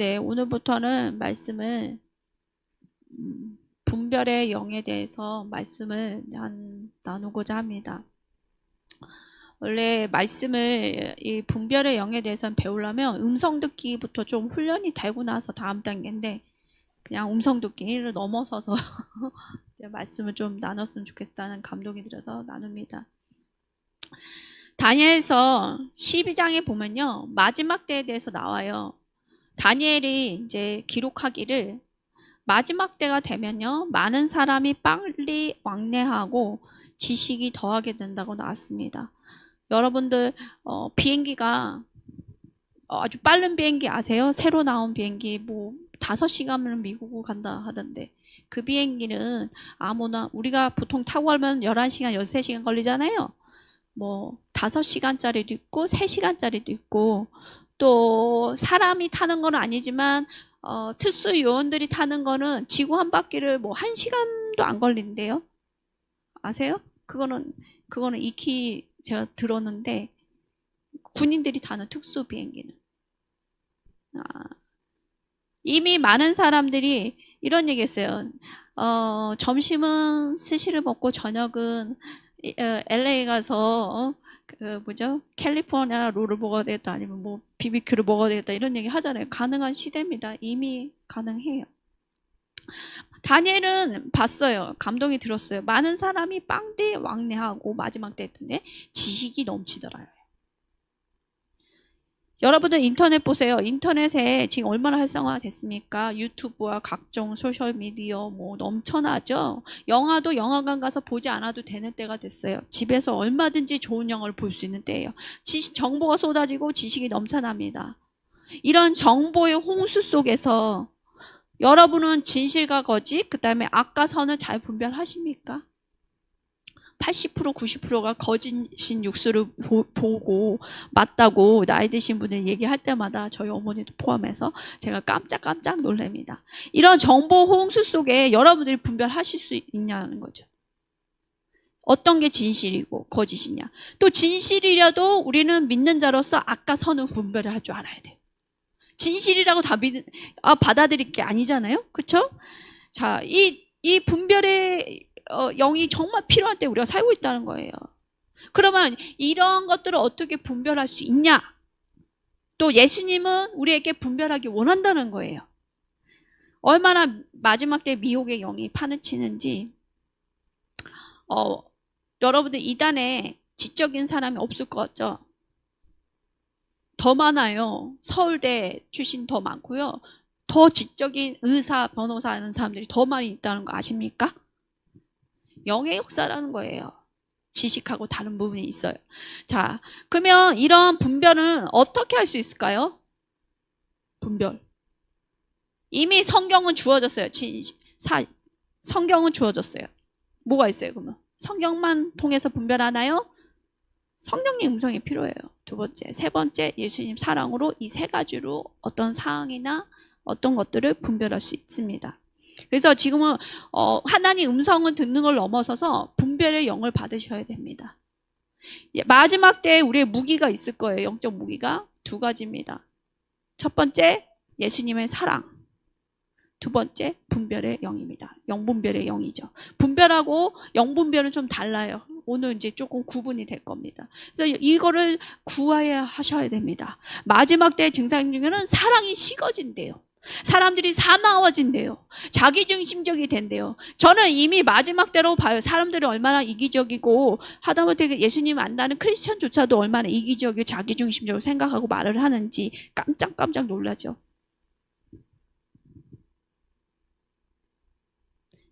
네, 오늘부터는 말씀을 분별의 영에 대해서 말씀을 나누고자 합니다. 원래 말씀을 이 분별의 영에 대해서는 배우려면 음성 듣기부터 좀 훈련이 되고 나서 다음 단계인데 그냥 음성 듣기를 넘어서서 말씀을 좀 나눴으면 좋겠다는 감동이 들어서 나눕니다. 다니엘서 12장에 보면요, 마지막 때에 대해서 나와요. 다니엘이 이제 기록하기를 마지막 때가 되면요, 많은 사람이 빨리 왕래하고 지식이 더하게 된다고 나왔습니다. 여러분들 비행기가 아주 빠른 비행기 아세요? 새로 나온 비행기 뭐 5시간은 미국으로 간다 하던데 그 비행기는 아무나 우리가 보통 타고 가면 11시간, 13시간 걸리잖아요. 뭐 5시간짜리도 있고 3시간짜리도 있고 또 사람이 타는 건 아니지만 특수 요원들이 타는 거는 지구 한 바퀴를 뭐 1시간도 안 걸린대요. 아세요? 그거는 익히 제가 들었는데 군인들이 타는 특수 비행기는 이미 많은 사람들이 이런 얘기 했어요. 점심은 스시를 먹고 저녁은 LA 가서 캘리포니아 롤을 먹어야 되겠다 아니면 뭐 BBQ를 먹어야 되겠다 이런 얘기 하잖아요. 가능한 시대입니다. 이미 가능해요. 다니엘은 봤어요. 감동이 들었어요. 많은 사람이 빵대 왕래하고 마지막 때 했던데 지식이 넘치더라요. 여러분들 인터넷 보세요. 인터넷에 지금 얼마나 활성화됐습니까? 유튜브와 각종 소셜미디어 뭐 넘쳐나죠? 영화도 영화관 가서 보지 않아도 되는 때가 됐어요. 집에서 얼마든지 좋은 영화를 볼 수 있는 때예요. 정보가 쏟아지고 지식이 넘쳐납니다. 이런 정보의 홍수 속에서 여러분은 진실과 거짓, 그 다음에 악과 선을 잘 분별하십니까? 80% 90%가 거짓인 육수를 보고 맞다고 나이 드신 분들 얘기할 때마다 저희 어머니도 포함해서 제가 깜짝 놀랍니다. 이런 정보 홍수 속에 여러분들이 분별하실 수 있냐는 거죠. 어떤 게 진실이고 거짓이냐. 또 진실이라도 우리는 믿는 자로서 악과 선을 분별을 할 줄 알아야 돼요. 진실이라고 다 받아들일 게 아니잖아요. 그렇죠? 자, 이 분별의 영이 정말 필요한 때 우리가 살고 있다는 거예요. 그러면 이런 것들을 어떻게 분별할 수 있냐? 또 예수님은 우리에게 분별하기 원한다는 거예요. 얼마나 마지막 때 미혹의 영이 파헤치는지 여러분들 이단에 지적인 사람이 없을 것 같죠? 더 많아요. 서울대 출신 더 많고요. 더 지적인 의사, 변호사 하는 사람들이 더 많이 있다는 거 아십니까? 영의 역사라는 거예요. 지식하고 다른 부분이 있어요. 자, 그러면 이런 분별은 어떻게 할 수 있을까요? 분별. 이미 성경은 주어졌어요. 성경은 주어졌어요. 뭐가 있어요, 그러면? 성경만 통해서 분별하나요? 성령의 음성이 필요해요. 두 번째. 세 번째, 예수님 사랑으로 이 세 가지로 어떤 상황이나 어떤 것들을 분별할 수 있습니다. 그래서 지금은 하나님 음성은 듣는 걸 넘어서서 분별의 영을 받으셔야 됩니다. 마지막 때에 우리의 무기가 있을 거예요. 영적 무기가 두 가지입니다. 첫 번째, 예수님의 사랑. 두 번째, 분별의 영입니다. 영분별의 영이죠. 분별하고 영분별은 좀 달라요. 오늘 이제 조금 구분이 될 겁니다. 그래서 이거를 구해야 하셔야 됩니다. 마지막 때 증상 중에는 사랑이 식어진대요. 사람들이 사나워진대요. 자기중심적이 된대요. 저는 이미 마지막 때로 봐요. 사람들이 얼마나 이기적이고 하다못해 예수님 안다는 크리스천조차도 얼마나 이기적이고 자기중심적으로 생각하고 말을 하는지 깜짝 놀라죠.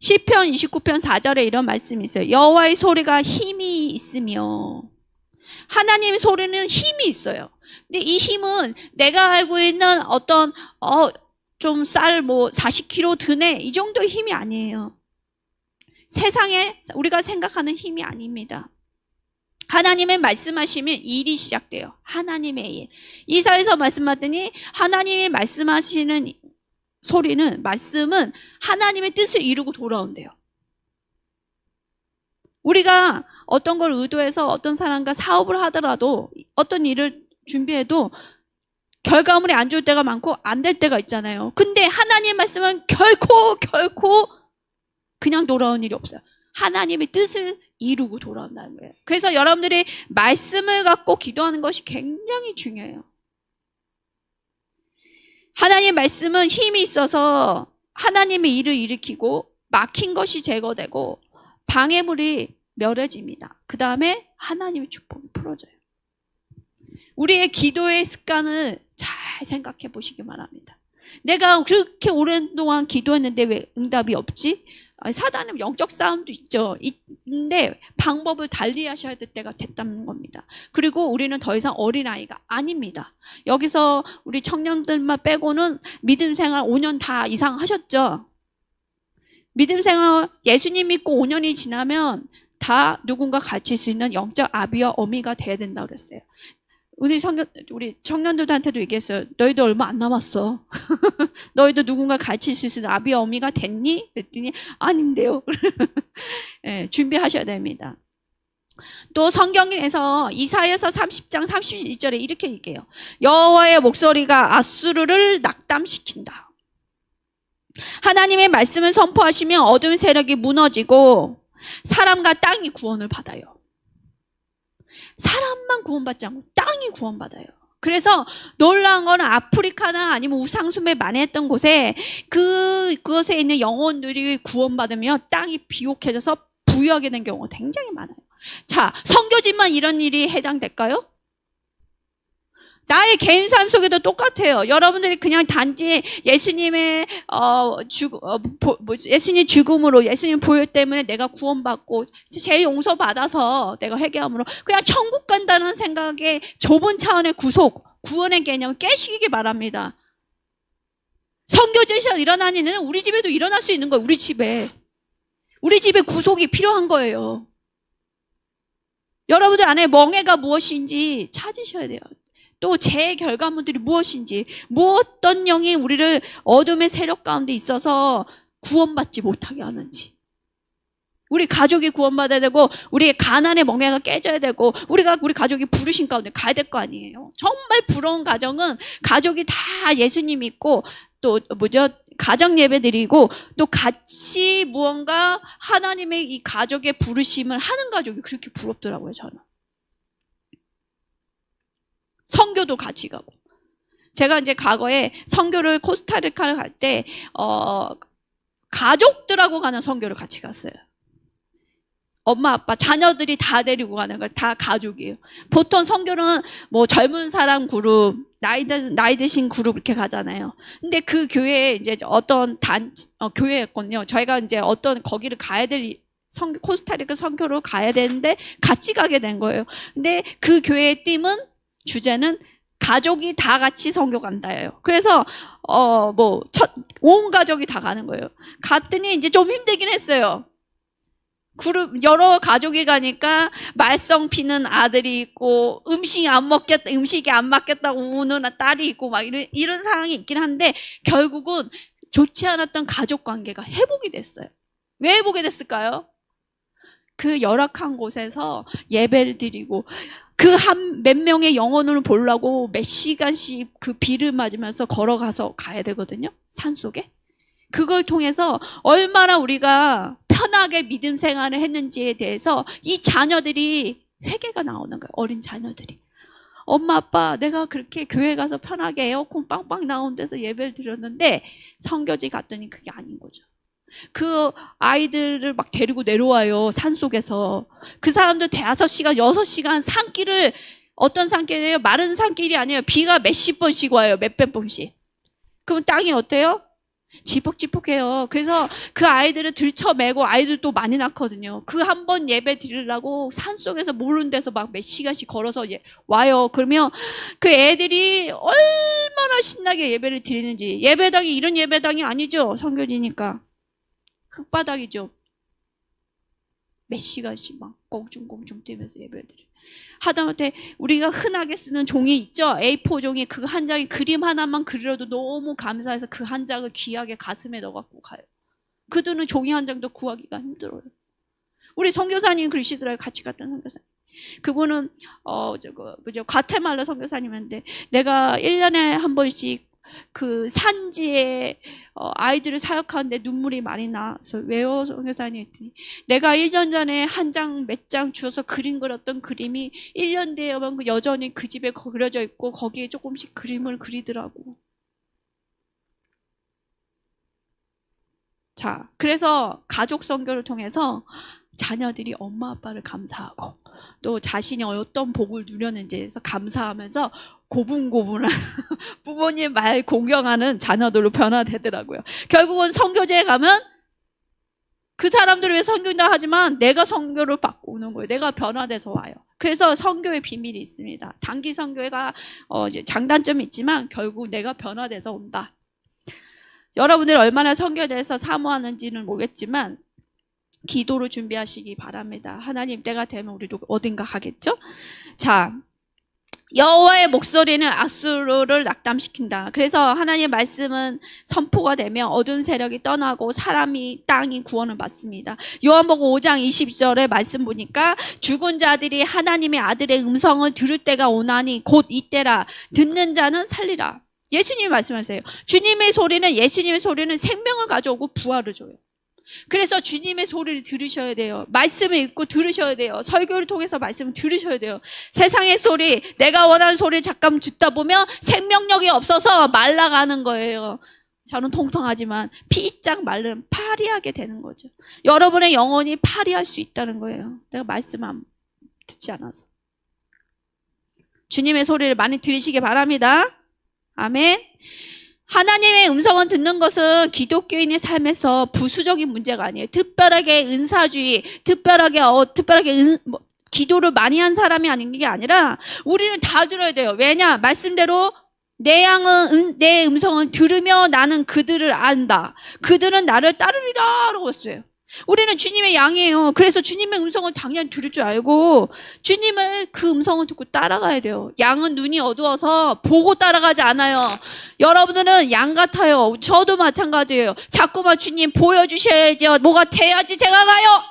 시편 29편 4절에 이런 말씀이 있어요. 여호와의 소리가 힘이 있으며 하나님의 소리는 힘이 있어요. 근데 이 힘은 내가 알고 있는 어떤 좀 쌀 뭐 40kg 드네 이 정도의 힘이 아니에요. 세상에 우리가 생각하는 힘이 아닙니다. 하나님의 말씀하시면 일이 시작돼요. 하나님의 일. 이사야서 말씀하더니 하나님이 말씀하시는 소리는 말씀은 하나님의 뜻을 이루고 돌아온대요. 우리가 어떤 걸 의도해서 어떤 사람과 사업을 하더라도 어떤 일을 준비해도 결과물이 안 좋을 때가 많고 안 될 때가 있잖아요. 근데 하나님 말씀은 결코 그냥 돌아온 일이 없어요. 하나님의 뜻을 이루고 돌아온다는 거예요. 그래서 여러분들이 말씀을 갖고 기도하는 것이 굉장히 중요해요. 하나님의 말씀은 힘이 있어서 하나님의 일을 일으키고 막힌 것이 제거되고 방해물이 멸해집니다. 그 다음에 하나님의 축복이 풀어져요. 우리의 기도의 습관을 잘 생각해 보시기 바랍니다. 내가 그렇게 오랜 동안 기도했는데 왜 응답이 없지? 사단은 영적 싸움도 있죠. 있는데 방법을 달리 하셔야 될 때가 됐다는 겁니다. 그리고 우리는 더 이상 어린아이가 아닙니다. 여기서 우리 청년들만 빼고는 믿음 생활 5년 다 이상 하셨죠. 믿음 생활 예수님 믿고 5년이 지나면 다 누군가 가르칠 수 있는 영적 아비와 어미가 돼야 된다고 그랬어요. 우리 청년들한테도 얘기했어요. 너희도 얼마 안 남았어. 너희도 누군가 가르칠 수 있는 아비와 어미가 됐니? 그랬더니 아닌데요. 네, 준비하셔야 됩니다. 또 성경에서 이사야서 30장 32절에 이렇게 얘기해요. 여호와의 목소리가 아수르를 낙담시킨다. 하나님의 말씀을 선포하시면 어둠 세력이 무너지고 사람과 땅이 구원을 받아요. 사람만 구원받지 않고 땅이 구원받아요. 그래서 놀라운 건 아프리카나 아니면 우상숭배 많이 했던 곳에 그곳에 있는 영혼들이 구원받으며 땅이 비옥해져서 부유하게 된 경우가 굉장히 많아요. 자, 선교지만 이런 일이 해당될까요? 나의 개인 삶 속에도 똑같아요. 여러분들이 그냥 단지 예수님의 예수님 죽음으로 예수님 보혈 때문에 내가 구원받고 죄 용서 받아서 내가 회개함으로 그냥 천국 간다는 생각에 좁은 차원의 구원의 개념을 깨시기 바랍니다. 선교지에서 일어나는 일은 우리 집에도 일어날 수 있는 거예요. 우리 집에 구속이 필요한 거예요. 여러분들 안에 멍해가 무엇인지 찾으셔야 돼요. 또 제 결과물들이 무엇인지, 어떤 영이 우리를 어둠의 세력 가운데 있어서 구원받지 못하게 하는지. 우리 가족이 구원받아야 되고, 우리의 가난의 멍해가 깨져야 되고, 우리 가족이 부르신 가운데 가야 될 거 아니에요. 정말 부러운 가정은 가족이 다 예수님 믿고, 또 가정 예배 드리고, 또 같이 무언가 하나님의 이 가족의 부르심을 하는 가족이 그렇게 부럽더라고요, 저는. 선교도 같이 가고. 제가 이제 과거에 선교를 코스타리카를 갈 때, 가족들하고 가는 선교를 같이 갔어요. 엄마, 아빠, 자녀들이 다 데리고 가는 걸 다 가족이에요. 보통 선교는 뭐 젊은 사람 그룹, 나이 드신 그룹 이렇게 가잖아요. 근데 그 교회에 이제 어떤 교회였거든요. 저희가 이제 거기를 가야 될 코스타리카 선교로 가야 되는데 같이 가게 된 거예요. 근데 그 교회의 주제는 가족이 다 같이 선교 간다예요. 그래서 온 가족이 다 가는 거예요. 갔더니 이제 좀 힘들긴 했어요. 여러 가족이 가니까 말썽 피는 아들이 있고 음식이 안 맞겠다고 우는 딸이 있고 막 이런 상황이 있긴 한데 결국은 좋지 않았던 가족 관계가 회복이 됐어요. 왜 회복이 됐을까요? 그 열악한 곳에서 예배를 드리고 그 몇 명의 영혼을 보려고 몇 시간씩 그 비를 맞으면서 걸어가서 가야 되거든요. 산속에. 그걸 통해서 얼마나 우리가 편하게 믿음 생활을 했는지에 대해서 이 자녀들이 회개가 나오는 거예요. 어린 자녀들이. 엄마 아빠 내가 그렇게 교회 가서 편하게 에어컨 빵빵 나온 데서 예배를 드렸는데 선교지 갔더니 그게 아닌 거죠. 그 아이들을 막 데리고 내려와요. 산속에서. 그 사람들 5시간, 6시간 산길을 어떤 산길이에요? 마른 산길이 아니에요. 비가 몇십 번씩 와요. 몇백 번씩. 그럼 땅이 어때요? 지퍽지퍽해요. 그래서 그 아이들을 들쳐매고 아이들도 많이 낳거든요. 그 한 번 예배 드리려고 산속에서 모르는 데서 막 몇 시간씩 걸어서 와요. 그러면 그 애들이 얼마나 신나게 예배를 드리는지. 예배당이 이런 예배당이 아니죠. 선교지니까. 흙바닥이죠. 몇 시간씩 막 꽁충꽁충 뛰면서 예배를 드려요. 하다못해 우리가 흔하게 쓰는 종이 있죠. A4 종이 그 한 장에 그림 하나만 그려도 너무 감사해서 그 한 장을 귀하게 가슴에 넣어갖고 가요. 그들은 종이 한 장도 구하기가 힘들어요. 우리 선교사님 그러시더라고요. 같이 갔던 선교사님. 그분은 과테말라 선교사님인데 내가 1년에 한 번씩 그 산지에 아이들을 사역하는데 눈물이 많이 나. 그래서 왜요, 선교사님? 했더니 내가 1년 전에 한 장 몇 장 주워서 그림 그렸던 그림이 1년 뒤에 오면 여전히 그 집에 그려져 있고 거기에 조금씩 그림을 그리더라고. 자, 그래서 가족 선교를 통해서 자녀들이 엄마 아빠를 감사하고 또 자신이 어떤 복을 누렸는지에서 감사하면서 고분고분한 부모님 말 공경하는 자녀들로 변화되더라고요. 결국은 선교제에 가면 그 사람들을 위해 선교한다 하지만 내가 선교를 받고 오는 거예요. 내가 변화돼서 와요. 그래서 선교의 비밀이 있습니다. 단기 선교가 이제 장단점이 있지만 결국 내가 변화돼서 온다. 여러분들이 얼마나 선교에 대해서 사모하는지는 모르겠지만 기도로 준비하시기 바랍니다. 하나님 때가 되면 우리도 어딘가 가겠죠? 자, 여호와의 목소리는 앗수르를 낙담시킨다. 그래서 하나님의 말씀은 선포가 되면 어두운 세력이 떠나고 사람이 땅이 구원을 받습니다. 요한복음 5장 20절의 말씀 보니까 죽은 자들이 하나님의 아들의 음성을 들을 때가 오나니 곧 이때라. 듣는 자는 살리라. 예수님이 말씀하세요. 예수님의 소리는 생명을 가져오고 부활을 줘요. 그래서 주님의 소리를 들으셔야 돼요. 말씀을 읽고 들으셔야 돼요. 설교를 통해서 말씀을 들으셔야 돼요. 세상의 소리, 내가 원하는 소리를 잠깐 듣다 보면 생명력이 없어서 말라가는 거예요. 저는 통통하지만 피짝 마른 파리하게 되는 거죠. 여러분의 영혼이 파리할 수 있다는 거예요. 내가 말씀 안 듣지 않아서. 주님의 소리를 많이 들으시기 바랍니다. 아멘. 하나님의 음성을 듣는 것은 기독교인의 삶에서 부수적인 문제가 아니에요. 특별하게 은사주의, 특별하게 기도를 많이 한 사람이 아닌 게 아니라 우리는 다 들어야 돼요. 왜냐? 말씀대로 내 양은 내 음성을 들으며 나는 그들을 안다. 그들은 나를 따르리라 라고 했어요. 우리는 주님의 양이에요. 그래서 주님의 음성을 당연히 들을 줄 알고 주님의 그 음성을 듣고 따라가야 돼요. 양은 눈이 어두워서 보고 따라가지 않아요. 여러분들은 양 같아요. 저도 마찬가지예요. 자꾸만 주님 보여주셔야죠. 뭐가 돼야지 제가 가요.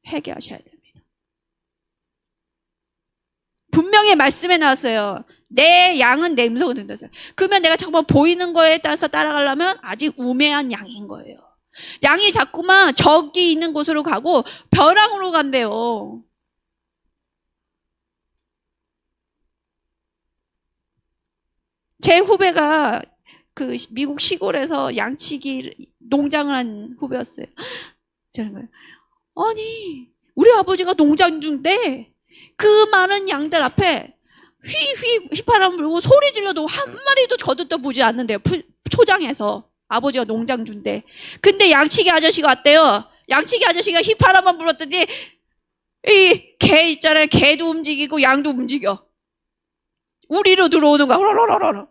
회개하셔야 됩니다. 분명히 말씀에 나왔어요. 내 양은 내 음성을 듣는다. 그러면 내가 잠깐만 보이는 거에 따라서 따라가려면 아직 우매한 양인 거예요. 양이 자꾸만 저기 있는 곳으로 가고 벼랑으로 간대요. 제 후배가 그 미국 시골에서 양치기 농장을 한 후배였어요. 저는 거예요. 아니, 우리 아버지가 농장 중인데 그 많은 양들 앞에 휘파람 불고 소리 질러도 한 마리도 거들떠 보지 않는데요. 초장에서 아버지가 농장 중인데. 근데 양치기 아저씨가 왔대요. 양치기 아저씨가 휘파람만 불었더니 이 개 있잖아요. 개도 움직이고 양도 움직여. 우리로 들어오는 거야.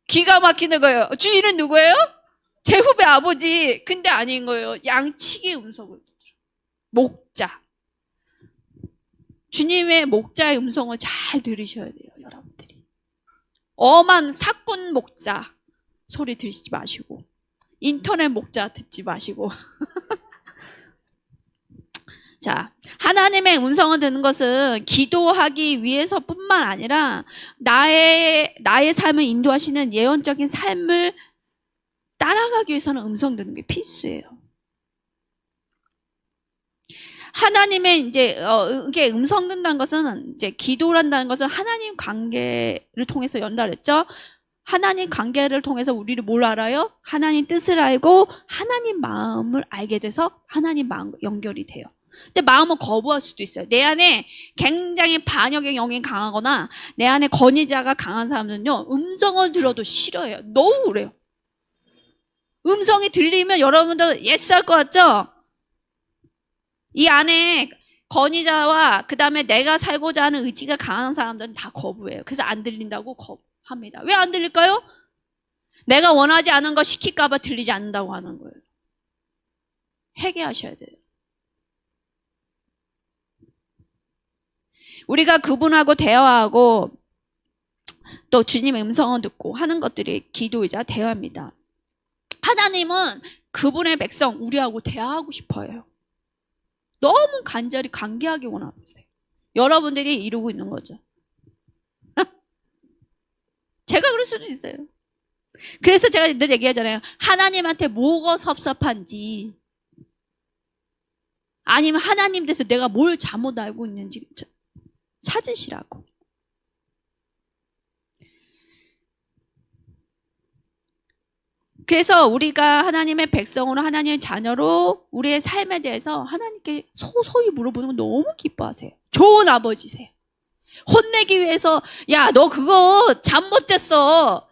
기가 막히는 거예요. 주인은 누구예요? 제 후배 아버지. 근데 아닌 거예요. 양치기 음성을 목자. 주님의 목자의 음성을 잘 들으셔야 돼요, 여러분들이. 엄한 사꾼 목자 소리 들으시지 마시고, 인터넷 목자 듣지 마시고. 자, 하나님의 음성을 듣는 것은 기도하기 위해서뿐만 아니라 나의 삶을 인도하시는 예언적인 삶을 따라가기 위해서는 음성 듣는 게 필수예요. 하나님의 이게 음성 듣는다는 것은 이제 기도란다는 것은 하나님 관계를 통해서 연달했죠. 하나님 관계를 통해서 우리를 뭘 알아요? 하나님 뜻을 알고 하나님 마음을 알게 돼서 하나님 마음 연결이 돼요. 근데 마음은 거부할 수도 있어요. 내 안에 굉장히 반역의 영이 강하거나 내 안에 권위자가 강한 사람들은요, 음성을 들어도 싫어해요. 너무 그래요. 음성이 들리면 여러분들 예스 할 것 같죠? 이 안에 권위자와 그 다음에 내가 살고자 하는 의지가 강한 사람들은 다 거부해요. 그래서 안 들린다고 거부합니다. 왜 안 들릴까요? 내가 원하지 않은 거 시킬까 봐 들리지 않는다고 하는 거예요. 회개하셔야 돼요. 우리가 그분하고 대화하고 또 주님의 음성을 듣고 하는 것들이 기도이자 대화입니다. 하나님은 그분의 백성 우리하고 대화하고 싶어요. 너무 간절히 간계하게 원하는 거예요. 여러분들이 이루고 있는 거죠. 제가 그럴 수도 있어요. 그래서 제가 늘 얘기하잖아요. 하나님한테 뭐가 섭섭한지, 아니면 하나님 돼서 내가 뭘 잘못 알고 있는지 찾으시라고. 그래서 우리가 하나님의 백성으로, 하나님의 자녀로 우리의 삶에 대해서 하나님께 소소히 물어보는 건 너무 기뻐하세요. 좋은 아버지세요. 혼내기 위해서 야, 너 그거 잘못됐어,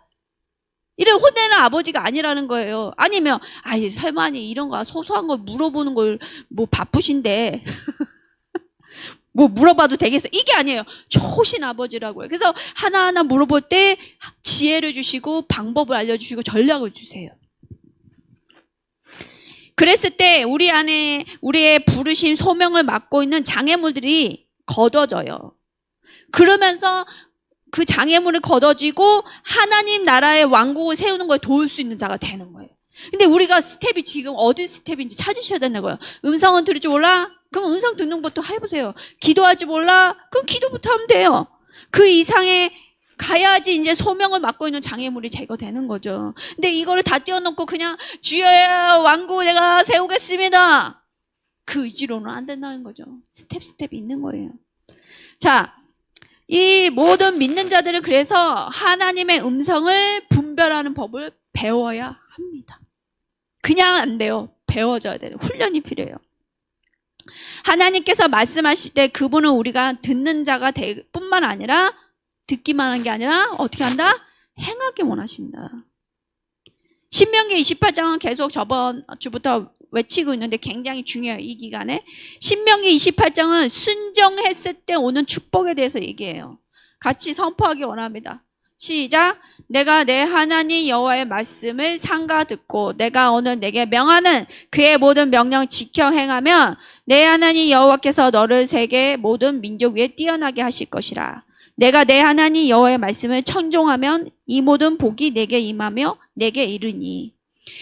이런 혼내는 아버지가 아니라는 거예요. 아니면 아이 설마니 이런 거 소소한 거 물어보는 걸 뭐 바쁘신데 뭐 물어봐도 되겠어, 이게 아니에요. 좋으신 아버지라고요. 그래서 하나하나 물어볼 때 지혜를 주시고 방법을 알려주시고 전략을 주세요. 그랬을 때 우리 안에 우리의 부르심 소명을 맡고 있는 장애물들이 걷어져요. 그러면서 그 장애물을 걷어지고 하나님 나라의 왕국을 세우는 거에 도울 수 있는 자가 되는 거예요. 근데 우리가 스텝이 지금 어디 스텝인지 찾으셔야 되는 거예요. 음성은 들을 줄 몰라? 그럼 음성 듣는 것부터 해보세요. 기도할 줄 몰라? 그럼 기도부터 하면 돼요. 그 이상에 가야지 이제 소명을 맡고 있는 장애물이 제거되는 거죠. 근데 이거를 다 띄워놓고 그냥 주여의 왕국 내가 세우겠습니다, 그 의지로는 안 된다는 거죠. 스텝이 있는 거예요. 자, 이 모든 믿는 자들은 그래서 하나님의 음성을 분별하는 법을 배워야 합니다. 그냥 안 돼요. 배워져야 돼요. 훈련이 필요해요. 하나님께서 말씀하실 때 그분은 우리가 듣는 자가 될 뿐만 아니라, 듣기만 한 게 아니라 어떻게 한다? 행하기 원하신다. 신명기 28장은 계속 저번 주부터 외치고 있는데 굉장히 중요해요. 이 기간에. 신명기 28장은 순종했을 때 오는 축복에 대해서 얘기해요. 같이 선포하기 원합니다. 시작. 내가 내 하나님 여호와의 말씀을 삼가 듣고 내가 오늘 내게 명하는 그의 모든 명령 지켜 행하면 내 하나님 여호와께서 너를 세계 모든 민족 위에 뛰어나게 하실 것이라. 내가 내 하나님 여호와의 말씀을 청종하면 이 모든 복이 내게 임하며 내게 이르니.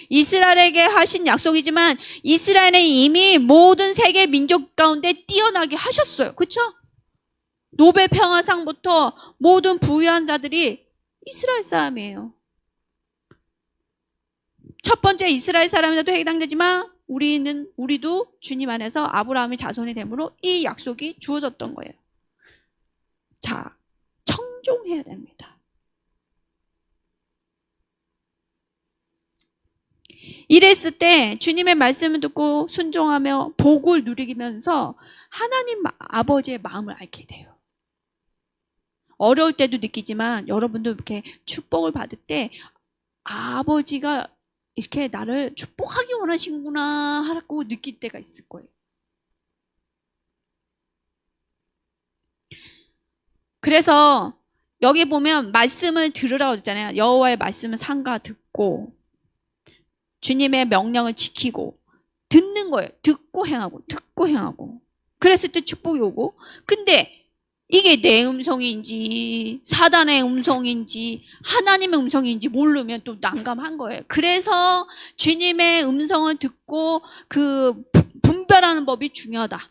이스라엘에게 하신 약속이지만 이스라엘은 이미 모든 세계 민족 가운데 뛰어나게 하셨어요. 그렇죠? 노벨 평화상부터 모든 부유한 자들이 이스라엘 사람이에요. 첫 번째 이스라엘 사람에도 해당되지만 우리도 주님 안에서 아브라함의 자손이 되므로 이 약속이 주어졌던 거예요. 자, 청종해야 됩니다. 이랬을 때 주님의 말씀을 듣고 순종하며 복을 누리면서 하나님 아버지의 마음을 알게 돼요. 어려울 때도 느끼지만 여러분도 이렇게 축복을 받을 때 아버지가 이렇게 나를 축복하기 원하시구나 하고 느낄 때가 있을 거예요. 그래서 여기 보면 말씀을 들으라고 했잖아요. 여호와의 말씀을 삼가 듣고 주님의 명령을 지키고 듣는 거예요. 듣고 행하고. 그랬을 때 축복이 오고. 근데 이게 내 음성인지 사단의 음성인지 하나님의 음성인지 모르면 또 난감한 거예요. 그래서 주님의 음성을 듣고 그 분별하는 법이 중요하다.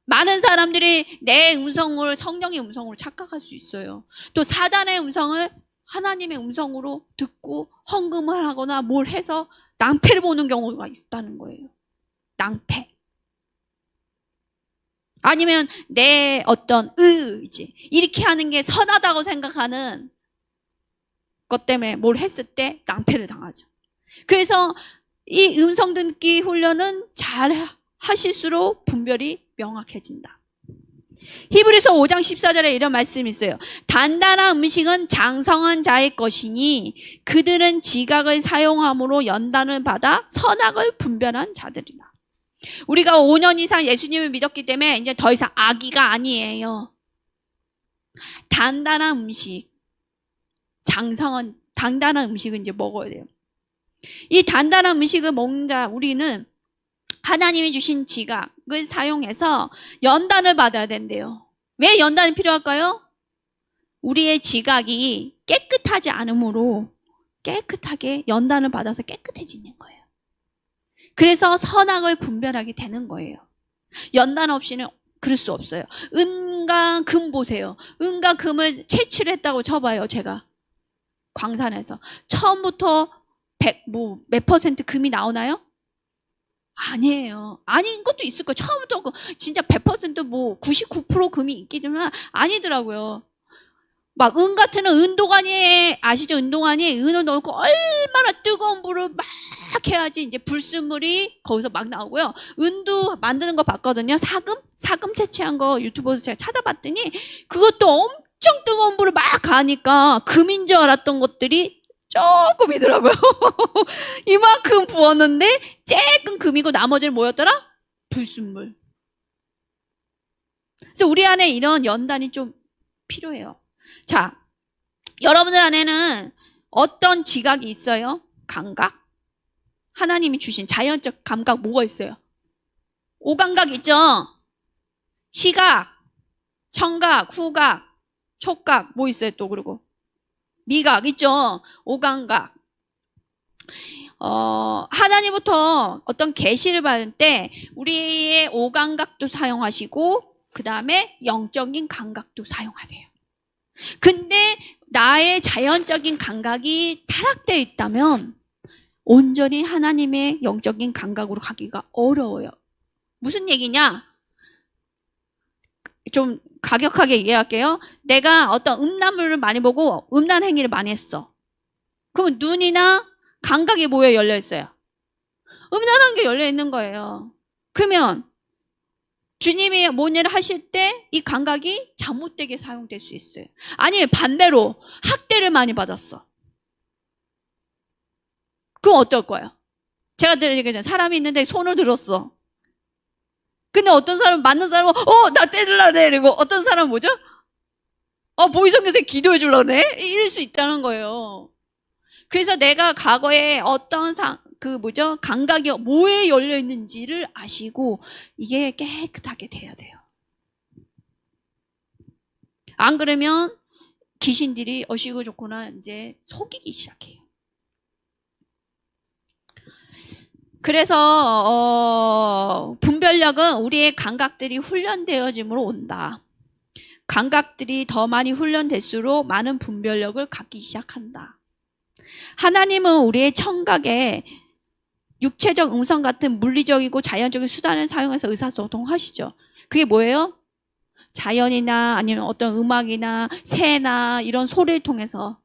많은 사람들이 내 음성을 성령의 음성으로 착각할 수 있어요. 또 사단의 음성을 하나님의 음성으로 듣고 헌금을 하거나 뭘 해서 낭패를 보는 경우가 있다는 거예요. 낭패. 아니면 내 어떤 의지, 이렇게 하는 게 선하다고 생각하는 것 때문에 뭘 했을 때 낭패를 당하죠. 그래서 이 음성 듣기 훈련은 잘 하실수록 분별이 명확해진다. 히브리서 5장 14절에 이런 말씀이 있어요. 단단한 음식은 장성한 자의 것이니 그들은 지각을 사용함으로 연단을 받아 선악을 분별한 자들이다. 우리가 5년 이상 예수님을 믿었기 때문에 이제 더 이상 아기가 아니에요. 단단한 음식, 장성한 단단한 음식을 이제 먹어야 돼요. 이 단단한 음식을 먹는 자, 우리는 하나님이 주신 지각을 사용해서 연단을 받아야 된대요. 왜 연단이 필요할까요? 우리의 지각이 깨끗하지 않으므로 깨끗하게 연단을 받아서 깨끗해지는 거예요. 그래서 선악을 분별하게 되는 거예요. 연단 없이는 그럴 수 없어요. 은과 금 보세요. 은과 금을 채취를 했다고 쳐봐요. 제가 광산에서 처음부터 몇 퍼센트 금이 나오나요? 아니에요. 아닌 것도 있을 거예요. 처음부터 진짜 100% 99% 금이 있기는 아니더라고요. 막 은 같은 은도가니에 아시죠? 은도가니에 은을 넣고 얼마나 뜨거운 불을 막 해야지 이제 불순물이 거기서 막 나오고요. 은도 만드는 거 봤거든요. 사금 채취한 거 유튜브에서 제가 찾아봤더니 그것도 엄청 뜨거운 불을 막 가니까 금인 줄 알았던 것들이 조금이더라고요. 이만큼 부었는데 쬐끔 금이고 나머지는 뭐였더라? 불순물. 그래서 우리 안에 이런 연단이 좀 필요해요. 자, 여러분들 안에는 어떤 지각이 있어요? 감각? 하나님이 주신 자연적 감각 뭐가 있어요? 오감각 있죠? 시각, 청각, 후각, 촉각 뭐 있어요 또? 그리고 미각 있죠? 오감각. 하나님부터 어떤 계시를 받을 때 우리의 오감각도 사용하시고 그 다음에 영적인 감각도 사용하세요. 근데 나의 자연적인 감각이 타락되어 있다면 온전히 하나님의 영적인 감각으로 가기가 어려워요. 무슨 얘기냐? 좀 가격하게 얘기할게요. 내가 어떤 음란물을 많이 보고 음란 행위를 많이 했어. 그러면 눈이나 감각이 뭐에 열려 있어요? 음란한 게 열려 있는 거예요. 그러면 주님이 뭔 일을 하실 때 이 감각이 잘못되게 사용될 수 있어요. 아니면 반대로 학대를 많이 받았어. 그럼 어떨 거예요? 제가 얘기했잖아요. 사람이 있는데 손을 들었어. 근데 어떤 사람은 맞는 사람은 나 때리려고 그래. 그리고 어떤 사람은 뭐죠? 보이성교사에 기도해 주려고 그래. 이럴 수 있다는 거예요. 그래서 내가 과거에 어떤 감각이 뭐에 열려 있는지를 아시고 이게 깨끗하게 돼야 돼요. 안 그러면 귀신들이 어시고 좋거나 이제 속이기 시작해요. 그래서 분별력은 우리의 감각들이 훈련되어짐으로 온다. 감각들이 더 많이 훈련될수록 많은 분별력을 갖기 시작한다. 하나님은 우리의 청각에 육체적 음성 같은 물리적이고 자연적인 수단을 사용해서 의사소통하시죠. 그게 뭐예요? 자연이나 아니면 어떤 음악이나 새나 이런 소리를 통해서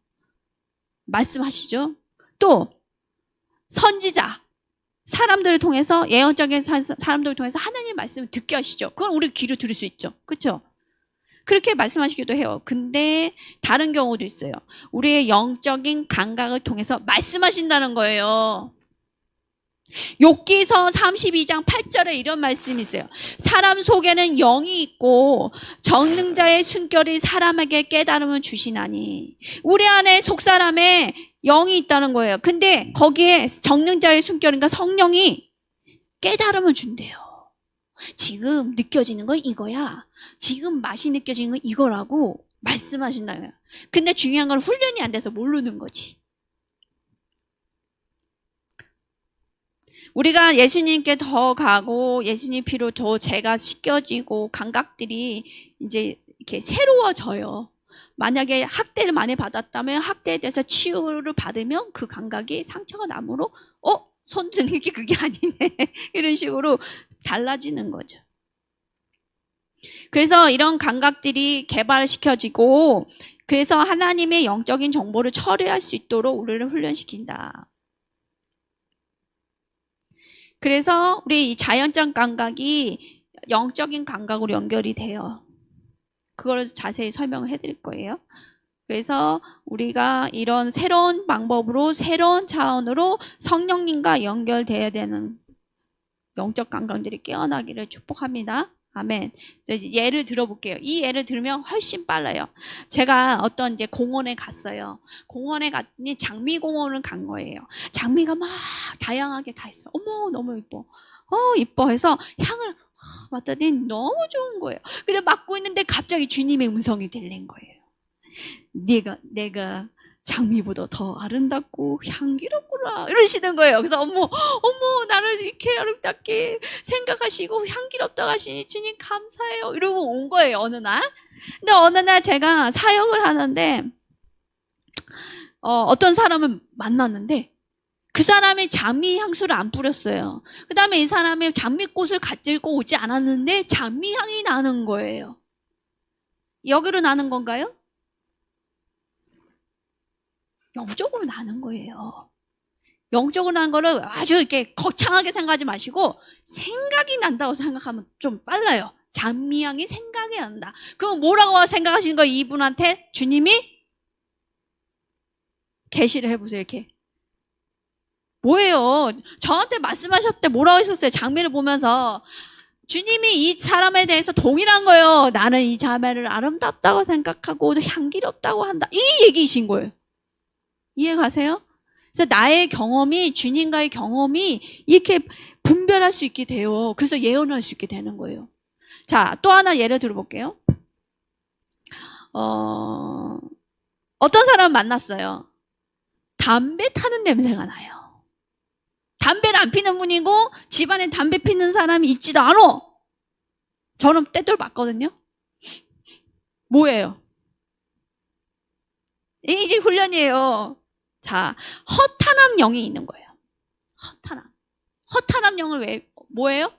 말씀하시죠. 또 선지자, 사람들을 통해서 예언적인 사람들을 통해서 하나님의 말씀을 듣게 하시죠. 그건 우리 귀로 들을 수 있죠. 그렇죠? 그렇게 말씀하시기도 해요. 근데 다른 경우도 있어요. 우리의 영적인 감각을 통해서 말씀하신다는 거예요. 욥기서 32장 8절에 이런 말씀이 있어요. 사람 속에는 영이 있고 정능자의 숨결이 사람에게 깨달음을 주시나니. 우리 안에 속사람에 영이 있다는 거예요. 근데 거기에 정능자의 숨결인가 성령이 깨달음을 준대요. 지금 느껴지는 건 이거야. 지금 맛이 느껴지는 건 이거라고 말씀하신다고요. 근데 중요한 건 훈련이 안 돼서 모르는 거지. 우리가 예수님께 더 가고 예수님 피로 더 죄가 씻겨지고 감각들이 이제 이렇게 새로워져요. 만약에 학대를 많이 받았다면 학대에 대해서 치유를 받으면 그 감각이 상처가 나므로 손 드는 게 그게 아니네. 이런 식으로 달라지는 거죠. 그래서 이런 감각들이 개발시켜지고 그래서 하나님의 영적인 정보를 처리할 수 있도록 우리를 훈련시킨다. 그래서 우리 이 자연적 감각이 영적인 감각으로 연결이 돼요. 그걸 자세히 설명을 해드릴 거예요. 그래서 우리가 이런 새로운 방법으로 새로운 차원으로 성령님과 연결돼야 되는 영적 감각들이 깨어나기를 축복합니다. 아멘. 예를 들어볼게요. 이 예를 들으면 훨씬 빨라요. 제가 어떤 이제 공원에 갔어요. 공원에 갔더니 장미공원을 간 거예요. 장미가 막 다양하게 다 있어요. 어머, 너무 이뻐. 이뻐 해서 향을 맡더니 너무 좋은 거예요. 근데 맡고 있는데 갑자기 주님의 음성이 들린 거예요. 내가 장미보다 더 아름답고 향기롭구나 이러시는 거예요. 그래서 어머 나를 이렇게 아름답게 생각하시고 향기롭다고 하시니 주님 감사해요 이러고 온 거예요. 어느 날. 근데 어느 날 제가 사역을 하는데 어떤 사람을 만났는데 그 사람이 장미 향수를 안 뿌렸어요. 그 다음에 이 사람이 장미꽃을 가지고 오지 않았는데 장미 향이 나는 거예요. 여기로 나는 건가요? 영적으로 나는 거예요. 영적으로 나는 거를 아주 이렇게 거창하게 생각하지 마시고 생각이 난다고 생각하면 좀 빨라요. 장미향이 생각이 난다. 그럼 뭐라고 생각하시는 거예요? 이분한테 주님이 계시를 해보세요. 이렇게. 뭐예요? 저한테 말씀하셨을 때 뭐라고 하셨어요? 장미를 보면서 주님이 이 사람에 대해서 동일한 거예요. 나는 이 자매를 아름답다고 생각하고 향기롭다고 한다. 이 얘기이신 거예요. 이해 가세요? 그래서 나의 경험이 주님과의 경험이 이렇게 분별할 수 있게 돼요. 그래서 예언할 수 있게 되는 거예요. 자, 또 하나 예를 들어볼게요. 어떤 사람 만났어요. 담배 타는 냄새가 나요. 담배를 안 피는 분이고 집안에 담배 피는 사람이 있지도 않아. 저는 떼돌 맞거든요. 뭐예요? 이제 훈련이에요. 자, 허탄함 영이 있는 거예요. 허탄함 영은 왜 뭐예요?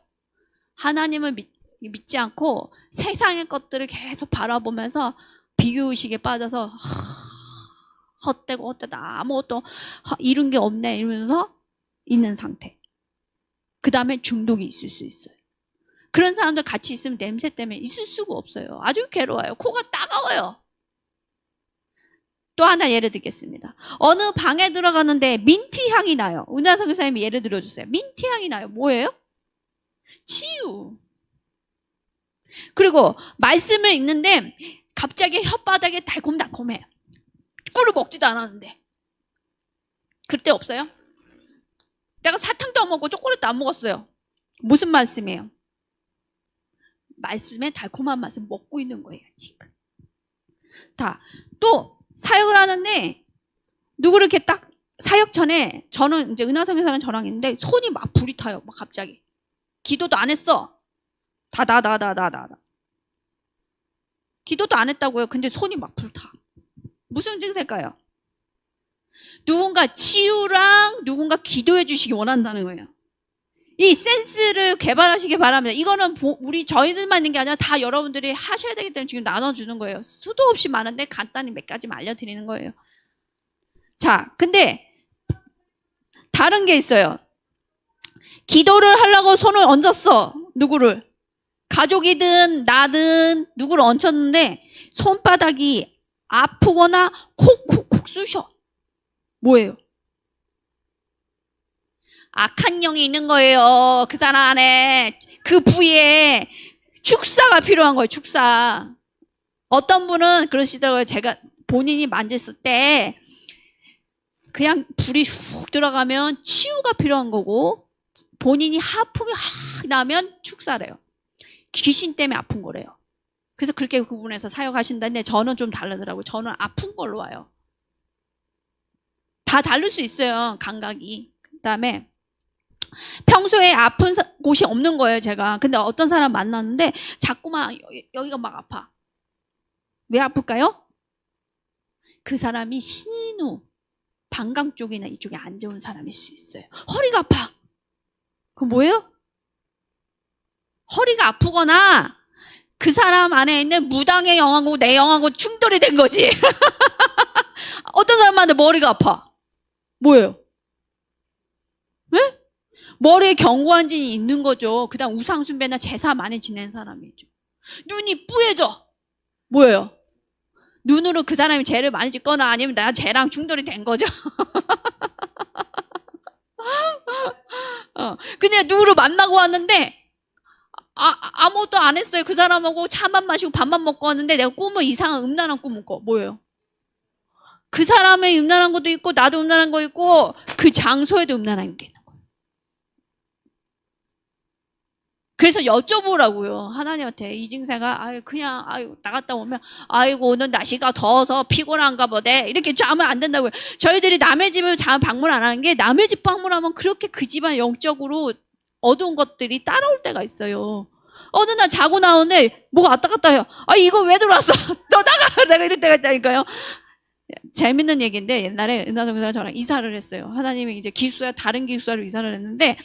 하나님을 믿지 않고 세상의 것들을 계속 바라보면서 비교의식에 빠져서 헛되고 아무것도 이룬 게 없네 이러면서 있는 상태. 그 다음에 중독이 있을 수 있어요. 그런 사람들 같이 있으면 냄새 때문에 있을 수가 없어요. 아주 괴로워요. 코가 따가워요. 또 하나 예를 들겠습니다. 어느 방에 들어가는데 민트 향이 나요. 은하성 교사님이 예를 들어주세요. 민트 향이 나요. 뭐예요? 치유. 그리고 말씀을 읽는데 갑자기 혓바닥에 달콤달콤해. 꿀을 먹지도 않았는데. 그때 없어요? 내가 사탕도 안 먹고 초콜릿도 안 먹었어요. 무슨 말씀이에요? 말씀의 달콤한 맛을 먹고 있는 거예요, 지금. 또 사역을 하는데 누구를 이렇게 딱 사역 전에 저는 이제 은하성에서는 저랑 있는데 손이 막 불이 타요. 막 갑자기. 기도도 안 했어. 기도도 안 했다고요. 근데 손이 막 불타. 무슨 증세일까요? 누군가 치유랑 누군가 기도해 주시기 원한다는 거예요. 이 센스를 개발하시기 바랍니다. 이거는 저희들만 있는 게 아니라 다 여러분들이 하셔야 되기 때문에 지금 나눠주는 거예요. 수도 없이 많은데 간단히 몇 가지만 알려드리는 거예요. 자, 근데 다른 게 있어요. 기도를 하려고 손을 얹었어. 누구를? 가족이든 나든 누구를 얹혔는데 손바닥이 아프거나 콕콕콕 쑤셔. 뭐예요? 악한 영이 있는 거예요. 그 사람 안에. 그 부위에 축사가 필요한 거예요. 축사. 어떤 분은 그러시더라고요. 제가 본인이 만졌을 때 그냥 불이 훅 들어가면 치유가 필요한 거고 본인이 하품이 확 나면 축사래요. 귀신 때문에 아픈 거래요. 그래서 그렇게 구분해서 사역하신다는데 저는 좀 다르더라고요. 저는 아픈 걸로 와요. 다 다를 수 있어요. 감각이. 그다음에 평소에 아픈 곳이 없는 거예요, 제가. 근데 어떤 사람 만났는데 자꾸만 여기가 막 아파. 왜 아플까요? 그 사람이 신우, 방광 쪽이나 이쪽에 안 좋은 사람일 수 있어요. 허리가 아파. 그럼 뭐예요? 허리가 아프거나 그 사람 안에 있는 무당의 영하고 내 영하고 충돌이 된 거지. 어떤 사람한테 머리가 아파. 뭐예요? 네? 머리에 경고한진이 있는 거죠. 그 다음 우상숭배나 제사 많이 지낸 사람이죠. 눈이 뿌얘져. 뭐예요? 눈으로 그 사람이 죄를 많이 짓거나 아니면 나 죄랑 충돌이 된 거죠. 그냥 누구를 만나고 왔는데 아무것도 안 했어요. 그 사람하고 차만 마시고 밥만 먹고 왔는데 내가 꿈을 이상한 음란한 꿈을 꿔. 뭐예요? 그 사람의 음란한 것도 있고 나도 음란한 거 있고 그 장소에도 음란한 게 있는 거예요. 그래서 여쭤보라고요. 하나님한테 이 증세가 그냥 나갔다 오면 오늘 날씨가 더워서 피곤한가 보대. 이렇게 자면 안 된다고요. 저희들이 남의 집을 방문 안 하는 게 남의 집 방문하면 그렇게 그 집안 영적으로 어두운 것들이 따라올 때가 있어요. 어느 날 자고 나오는데 뭐가 왔다 갔다 해요. 이거 왜 들어왔어? 너 나가! 내가 이럴 때가 있다니까요. 재밌는 얘기인데 옛날에 은하정사랑 저랑 이사를 했어요. 하나님이 이제 다른 기숙사로 이사를 했는데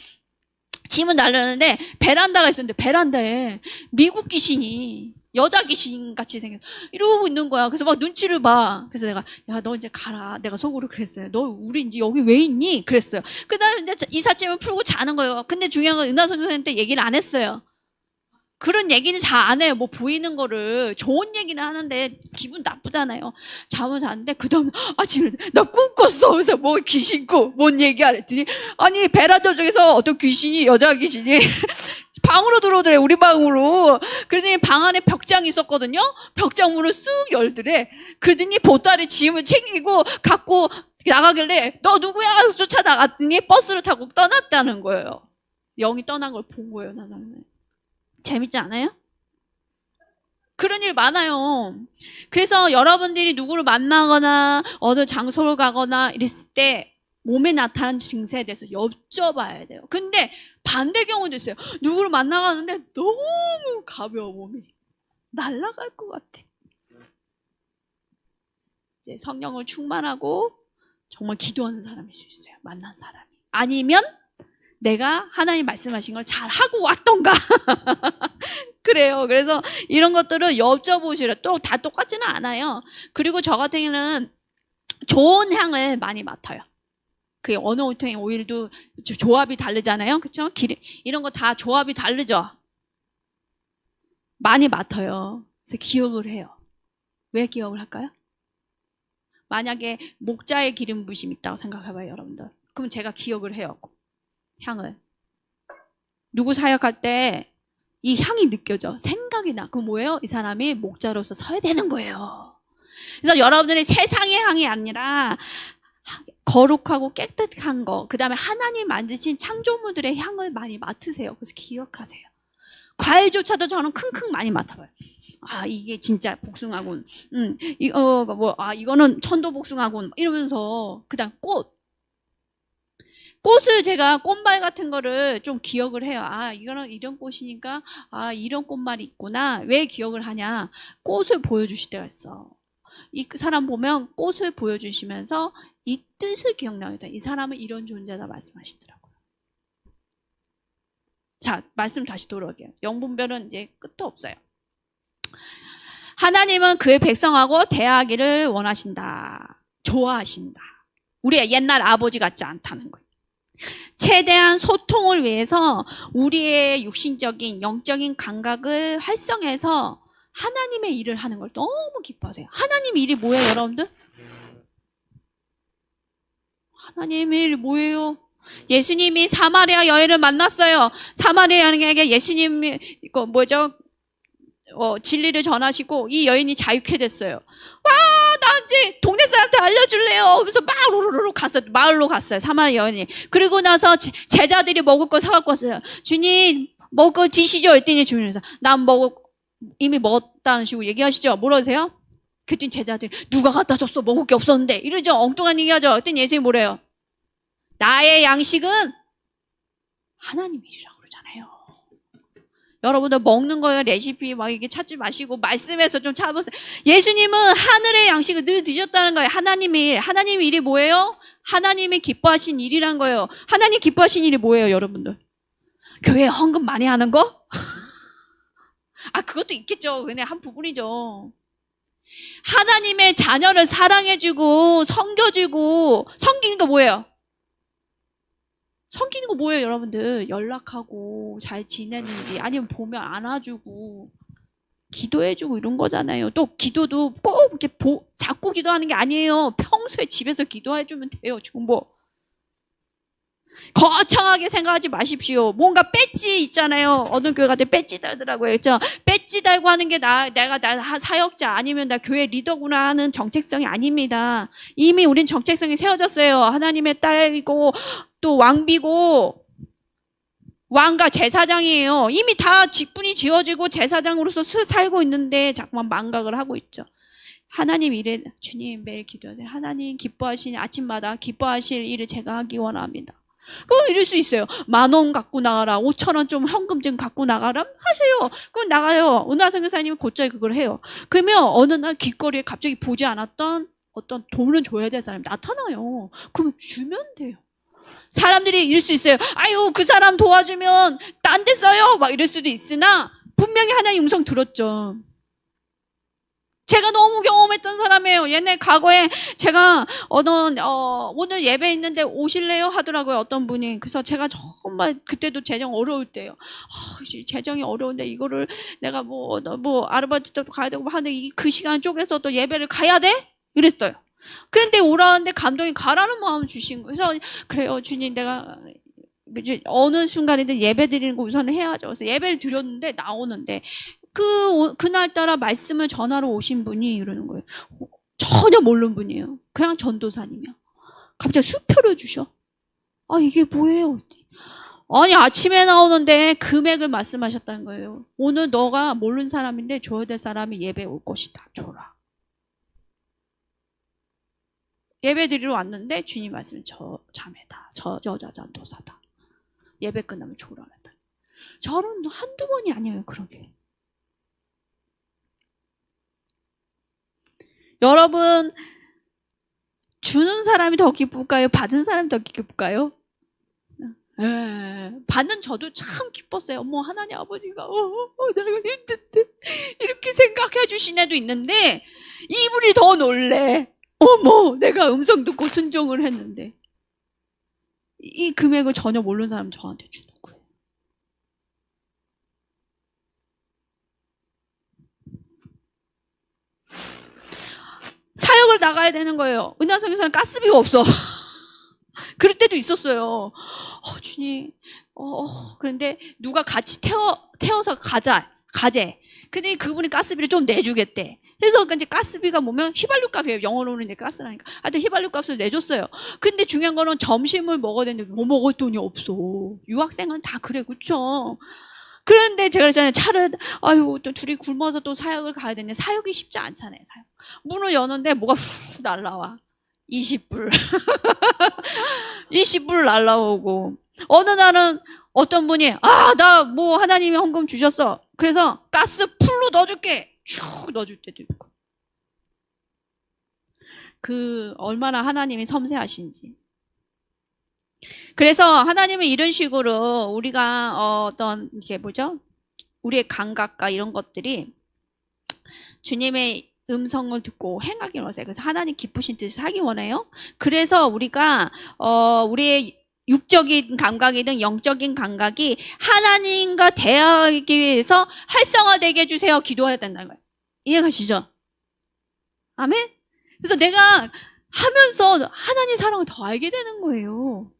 짐은 날렸는데 베란다가 있었는데 베란다에 미국 귀신이 여자 귀신 같이 생겨서 이러고 있는 거야. 그래서 막 눈치를 봐. 그래서 내가 야 너 이제 가라. 내가 속으로 그랬어요. 너 우리 이제 여기 왜 있니? 그랬어요. 그다음에 이제 이삿짐을 풀고 자는 거예요. 근데 중요한 건 은하 선생님한테 얘기를 안 했어요. 그런 얘기는 잘 안 해요. 뭐 보이는 거를 좋은 얘기는 하는데 기분 나쁘잖아요. 잠을 잤는데 그다음에 아침에 나 꿈 꿨어. 그래서 뭐 귀신 꿔. 뭔 얘기 안 했더니 베란다 쪽에서 어떤 귀신이 여자 귀신이 방으로 들어오더래. 우리 방으로. 그러더니 방 안에 벽장이 있었거든요. 벽장 문을 쓱 열더래. 그러더니 보따리 짐을 챙기고 갖고 나가길래 너 누구야? 해서 쫓아나갔더니 버스를 타고 떠났다는 거예요. 영이 떠난 걸 본 거예요. 나는. 재밌지 않아요? 그런 일 많아요. 그래서 여러분들이 누구를 만나거나 어느 장소를 가거나 이랬을 때 몸에 나타나는 증세에 대해서 여쭤봐야 돼요. 근데 반대 경우도 있어요. 누구를 만나가는데 너무 가벼워 몸이. 날아갈 것 같아. 이제 성령을 충만하고 정말 기도하는 사람일 수 있어요. 만난 사람이. 아니면 내가 하나님 말씀하신 걸 잘 하고 왔던가. 그래요. 그래서 이런 것들을 여쭤보시라. 다 똑같지는 않아요. 그리고 저 같은 경우는 좋은 향을 많이 맡아요. 그 어느 오일도 조합이 다르잖아요. 그렇죠? 이런 거 다 조합이 다르죠. 많이 맡아요. 그래서 기억을 해요. 왜 기억을 할까요? 만약에 목자의 기름 부심이 있다고 생각해봐요, 여러분들. 그럼 제가 기억을 해요. 향을. 누구 사역할 때 이 향이 느껴져. 생각이 나. 그럼 뭐예요? 이 사람이 목자로서 서야 되는 거예요. 그래서 여러분들이 세상의 향이 아니라 거룩하고 깨끗한 거, 그 다음에 하나님 만드신 창조물들의 향을 많이 맡으세요. 그래서 기억하세요. 과일조차도 저는 킁킁 많이 맡아봐요. 이게 진짜 복숭아군. 이거는 천도복숭아군. 이러면서, 그 다음 꽃을 제가 꽃말 같은 거를 좀 기억을 해요. 이거는 이런 꽃이니까, 이런 꽃말이 있구나. 왜 기억을 하냐? 꽃을 보여주실 때가 있어. 이 사람 보면 꽃을 보여주시면서 이 뜻을 기억나겠다. 이 사람은 이런 존재다 말씀하시더라고요. 자, 말씀 다시 돌아올게요. 영분별은 이제 끝도 없어요. 하나님은 그의 백성하고 대하기를 원하신다. 좋아하신다. 우리의 옛날 아버지 같지 않다는 거예요. 최대한 소통을 위해서 우리의 육신적인 영적인 감각을 활성해서 하나님의 일을 하는 걸 너무 기뻐하세요. 하나님의 일이 뭐예요, 여러분들? 하나님의 일이 뭐예요? 예수님이 사마리아 여인을 만났어요. 사마리아 여인에게 예수님이 진리를 전하시고 이 여인이 자유케 됐어요. 나 이제 동네 사람한테 알려줄래요. 그래서 막 로로로 갔어요. 마을로 갔어요. 사마리아 여인이. 그리고 나서 제자들이 먹을 거 사갖고 왔어요. 주님, 먹을 거 드시죠? 했더니 주님께서 이미 먹었다는 식으로 얘기하시죠. 뭐라 하세요? 그랬더니 제자들이 누가 갖다 줬어? 먹을 게 없었는데. 이러죠. 엉뚱한 얘기하죠. 그랬더니 예수님이 뭐래요? 나의 양식은 하나님 일이라고 그러잖아요. 여러분들 먹는 거예요. 레시피 막 이게 찾지 마시고 말씀에서 좀 찾아보세요. 예수님은 하늘의 양식을 늘 드셨다는 거예요. 하나님의 일. 하나님의 일이 뭐예요? 하나님이 기뻐하신 일이란 거예요. 하나님 기뻐하신 일이 뭐예요, 여러분들? 교회 헌금 많이 하는 거? 그것도 있겠죠. 그냥 한 부분이죠. 하나님의 자녀를 사랑해주고 섬겨주고 섬기는 거 뭐예요? 섬기는 거 뭐예요, 여러분들? 연락하고 잘 지내는지 아니면 보면 안아주고 기도해주고 이런 거잖아요. 또 기도도 꼭 이렇게 자꾸 기도하는 게 아니에요. 평소에 집에서 기도해주면 돼요. 중보. 거창하게 생각하지 마십시오. 뭔가 배지 있잖아요. 어느 교회 같은 배지 달더라고요. 그렇죠? 배지 달고 하는 게 내가 사역자 아니면 나 교회 리더구나 하는 정체성이 아닙니다. 이미 우린 정체성이 세워졌어요. 하나님의 딸이고 또 왕비고 왕과 제사장이에요. 이미 다 직분이 지어지고 제사장으로서 살고 있는데 자꾸만 망각을 하고 있죠. 하나님 이래, 주님 매일 기도하세요. 하나님 기뻐하시는 아침마다 기뻐하실 일을 제가 하기 원합니다. 그럼 이럴 수 있어요. 10,000원 갖고 나가라. 5,000원 좀 현금 좀 갖고 나가라. 하세요. 그럼 나가요. 은하성 교사님이 곧잘 그걸 해요. 그러면 어느 날 길거리에 갑자기 보지 않았던 어떤 돈을 줘야 될 사람이 나타나요. 그럼 주면 돼요. 사람들이 이럴 수 있어요. 아유, 그 사람 도와주면 딴 데 써요. 막 이럴 수도 있으나 분명히 하나님 음성 들었죠. 제가 너무 경험했던 사람이에요. 옛날 과거에 제가 오늘 예배 있는데 오실래요? 하더라고요. 어떤 분이. 그래서 제가 정말 그때도 재정 어려울 때요. 재정이 어려운데 이거를 내가 뭐 아르바이트도 가야 되고 하는데 그 시간 쪼개서 또 예배를 가야 돼? 이랬어요. 그런데 오라는데 감독이 가라는 마음을 주신 거예요. 그래서 그래요. 주님 내가 어느 순간이든 예배 드리는 거 우선은 해야죠. 그래서 예배를 드렸는데 나오는데 그날따라 말씀을 전하러 오신 분이 이러는 거예요. 전혀 모르는 분이에요. 그냥 전도사님이요. 갑자기 수표를 주셔. 이게 뭐예요? 아니 아침에 나오는데 금액을 말씀하셨다는 거예요. 오늘 너가 모르는 사람인데 줘야 될 사람이 예배 올 것이다. 줘라. 예배 드리러 왔는데 주님 말씀은 저 자매다. 저 여자 전도사다. 예배 끝나면 줘라. 저는 한두 번이 아니에요. 그러게. 여러분 주는 사람이 더 기쁠까요? 받은 사람이 더 기쁠까요? 받는 저도 참 기뻤어요. 어머 하나님 아버지가 내가 힘든데 이렇게 생각해 주신 애도 있는데 이분이 더 놀래. 어머 내가 음성 듣고 순종을 했는데 이 금액을 전혀 모르는 사람 저한테 주는 거예요. 사역을 나가야 되는 거예요. 은하성에서는 가스비가 없어. 그럴 때도 있었어요. 주님, 그런데 누가 같이 태워서 가재. 근데 그분이 가스비를 좀 내주겠대. 그래서 이제 가스비가 뭐면 휘발유 값이에요. 영어로는 이제 가스라니까. 하여튼 휘발유 값을 내줬어요. 근데 중요한 거는 점심을 먹어야 되는데 뭐 먹을 돈이 없어. 유학생은 다 그래, 그쵸? 그런데 제가 그랬잖아요. 또 둘이 굶어서 또 사역을 가야 되는데 사역이 쉽지 않잖아요. 사역. 문을 여는데 뭐가 후 날라와. 20불. 20불 날라오고. 어느 날은 어떤 분이 나 뭐 하나님이 헌금 주셨어. 그래서 가스 풀로 넣어줄게. 쭉 넣어줄 때도 있고. 얼마나 하나님이 섬세하신지. 그래서 하나님은 이런 식으로 우리가 이게 뭐죠? 우리의 감각과 이런 것들이 주님의 음성을 듣고 행하기 원하세요. 그래서 하나님 기쁘신 뜻을 하기 원해요. 그래서 우리가 우리의 육적인 감각이든 영적인 감각이 하나님과 대화하기 위해서 활성화되게 해주세요. 기도해야 된다는 거예요. 이해가시죠? 아멘? 그래서 내가 하면서 하나님 사랑을 더 알게 되는 거예요.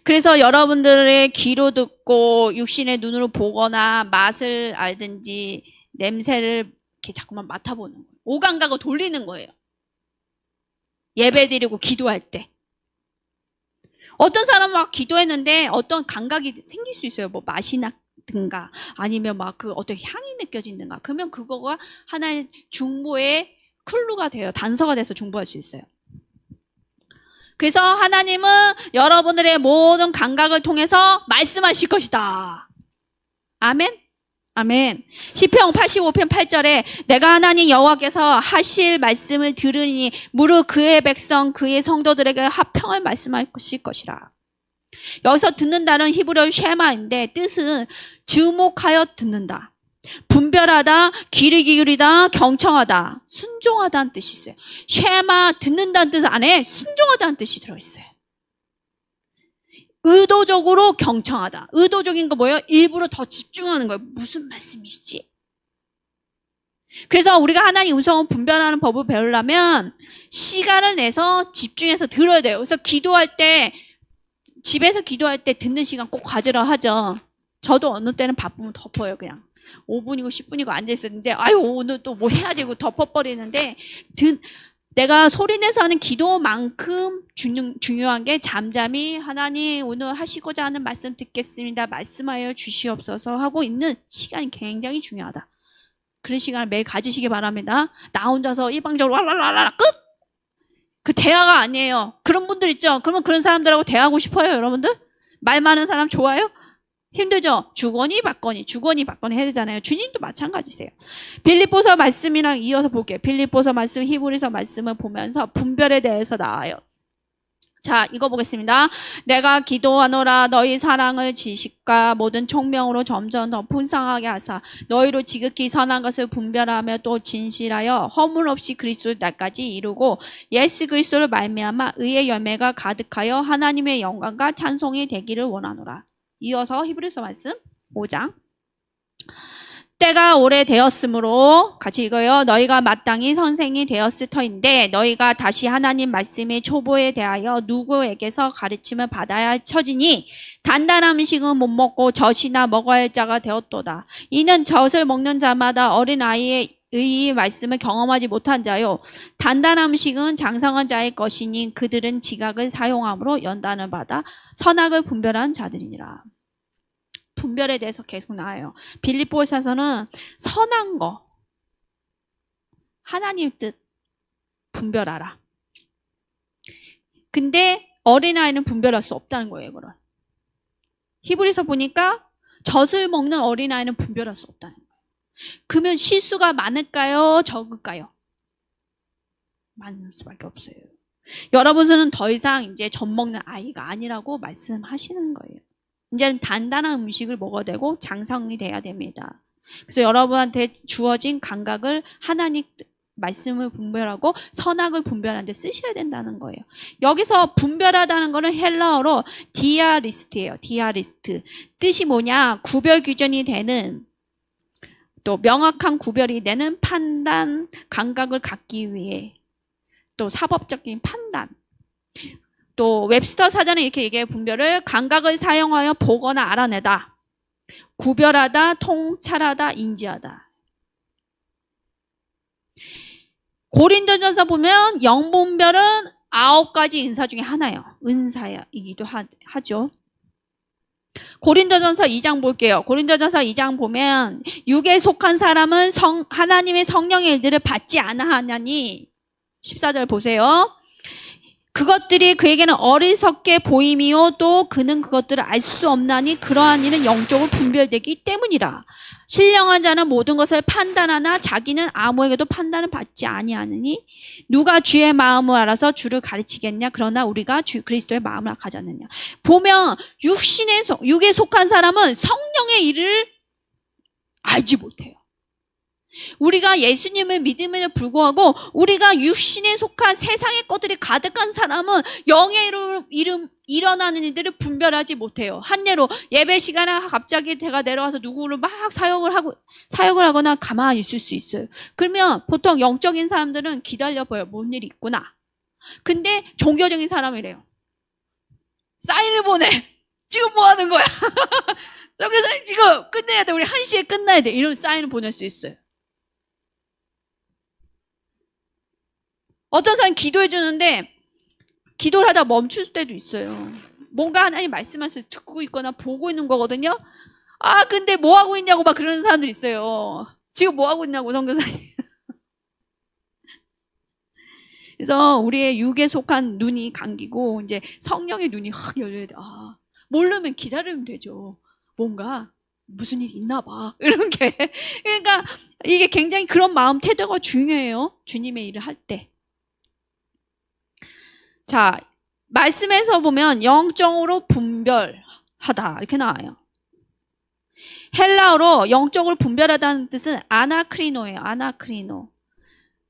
그래서 여러분들의 귀로 듣고 육신의 눈으로 보거나 맛을 알든지 냄새를 이렇게 자꾸만 맡아보는 거예요. 오감각을 돌리는 거예요. 예배 드리고 기도할 때. 어떤 사람은 막 기도했는데 어떤 감각이 생길 수 있어요. 뭐 맛이 나든가 아니면 막 어떤 향이 느껴지든가. 그러면 그거가 하나의 중보의 클루가 돼요. 단서가 돼서 중보할 수 있어요. 그래서 하나님은 여러분들의 모든 감각을 통해서 말씀하실 것이다. 아멘? 아멘. 시편 85편 8절에 내가 하나님 여호와께서 하실 말씀을 들으니 무릇 그의 백성 그의 성도들에게 화평을 말씀하실 것이라. 여기서 듣는다는 히브리어 쉐마인데 뜻은 주목하여 듣는다. 분별하다, 귀를 기울이다, 경청하다, 순종하다는 뜻이 있어요. 쉐마, 듣는다는 뜻 안에 순종하다는 뜻이 들어있어요. 의도적으로 경청하다. 의도적인 거 뭐예요? 일부러 더 집중하는 거예요. 무슨 말씀이시지? 그래서 우리가 하나님 음성을 분별하는 법을 배우려면 시간을 내서 집중해서 들어야 돼요. 그래서 기도할 때, 집에서 기도할 때 듣는 시간 꼭 가지라 하죠. 저도 어느 때는 바쁘면 덮어요, 그냥. 5분이고 10분이고 앉아있었는데, 오늘 또 뭐 해야지, 이거 덮어버리는데, 내가 소리내서 하는 기도만큼 중요한 게 잠잠히 하나님 오늘 하시고자 하는 말씀 듣겠습니다. 말씀하여 주시옵소서 하고 있는 시간이 굉장히 중요하다. 그런 시간을 매일 가지시기 바랍니다. 나 혼자서 일방적으로 왈랄랄라 끝! 그 대화가 아니에요. 그런 분들 있죠. 그러면 그런 사람들하고 대화하고 싶어요, 여러분들? 말 많은 사람 좋아요? 힘들죠? 주거니 받거니 해야 되잖아요. 주님도 마찬가지세요. 빌립보서 말씀이랑 이어서 볼게요. 빌립보서 말씀, 히브리서 말씀을 보면서 분별에 대해서 나와요. 자, 이거 보겠습니다. 내가 기도하노라 너희 사랑을 지식과 모든 총명으로 점점 더 풍성하게 하사 너희로 지극히 선한 것을 분별하며 또 진실하여 허물 없이 그리스도의 날까지 이루고 예수 그리스도를 말미암아 의의 열매가 가득하여 하나님의 영광과 찬송이 되기를 원하노라. 이어서 히브리서 말씀 5장. 때가 오래되었으므로 같이 읽어요. 너희가 마땅히 선생이 되었을 터인데 너희가 다시 하나님 말씀의 초보에 대하여 누구에게서 가르침을 받아야 할 처지니 단단한 음식은 못 먹고 젖이나 먹어야 할 자가 되었도다. 이는 젖을 먹는 자마다 어린아이의 의 말씀을 경험하지 못한 자요. 단단한 음식은 장성한 자의 것이니 그들은 지각을 사용함으로 연단을 받아 선악을 분별한 자들이니라. 분별에 대해서 계속 나와요. 빌립보서에서는 선한 거, 하나님 뜻 분별하라. 근데 어린아이는 분별할 수 없다는 거예요, 그걸. 히브리서 보니까 젖을 먹는 어린아이는 분별할 수 없다는 거예요. 그러면 실수가 많을까요? 적을까요? 많을 수밖에 없어요. 여러분은 더 이상 이제 젖 먹는 아이가 아니라고 말씀하시는 거예요. 이제는 단단한 음식을 먹어야 되고 장성이 돼야 됩니다. 그래서 여러분한테 주어진 감각을 하나님 말씀을 분별하고 선악을 분별하는 데 쓰셔야 된다는 거예요. 여기서 분별하다는 거는 헬라어로 디아리스트예요. 디아리스트. 뜻이 뭐냐? 구별 규정이 되는 또 명확한 구별이 되는 판단, 감각을 갖기 위해 또 사법적인 판단. 또 웹스터 사전에 이렇게 얘기해요. 분별을 감각을 사용하여 보거나 알아내다. 구별하다, 통찰하다, 인지하다. 고린도전서 보면 영분별은 9가지 은사 중에 하나예요. 은사이기도 하죠. 고린도전서 2장 볼게요. 고린도전서 2장 보면 육에 속한 사람은 하나님의 성령의 일들을 받지 않아하냐니 14절 보세요. 그것들이 그에게는 어리석게 보임이요 또 그는 그것들을 알 수 없나니 그러한 일은 영적으로 분별되기 때문이라. 신령한 자는 모든 것을 판단하나 자기는 아무에게도 판단을 받지 아니하느니 누가 주의 마음을 알아서 주를 가르치겠냐. 그러나 우리가 주 그리스도의 마음을 가졌느냐. 보면 육에 속한 사람은 성령의 일을 알지 못해요. 우리가 예수님을 믿음에도 불구하고 우리가 육신에 속한 세상의 것들이 가득한 사람은 영의 이름 일어나는 일들을 분별하지 못해요. 한 예로 예배 시간에 갑자기 제가 내려와서 누구를 막 사역을 하거나 가만히 있을 수 있어요. 그러면 보통 영적인 사람들은 기다려봐요. 뭔 일이 있구나. 근데 종교적인 사람이래요. 사인을 보내. 지금 뭐 하는 거야? 여기서 지금 끝내야 돼. 우리 1시에 끝나야 돼. 이런 사인을 보낼 수 있어요. 어떤 사람은 기도해 주는데 기도를 하다 멈출 때도 있어요. 뭔가 하나님 말씀하셔서 듣고 있거나 보고 있는 거거든요. 아 근데 뭐 하고 있냐고 막 그러는 사람들 있어요. 지금 뭐 하고 있냐고 선교사님. 그래서 우리의 육에 속한 눈이 감기고 이제 성령의 눈이 확 열려야 돼. 아 모르면 기다리면 되죠. 뭔가 무슨 일이 있나 봐. 이런 게. 그러니까 이게 굉장히 그런 마음 태도가 중요해요. 주님의 일을 할 때. 자, 말씀에서 보면 영적으로 분별하다 이렇게 나와요. 헬라어로 영적으로 분별하다는 뜻은 아나크리노예요. 아나크리노.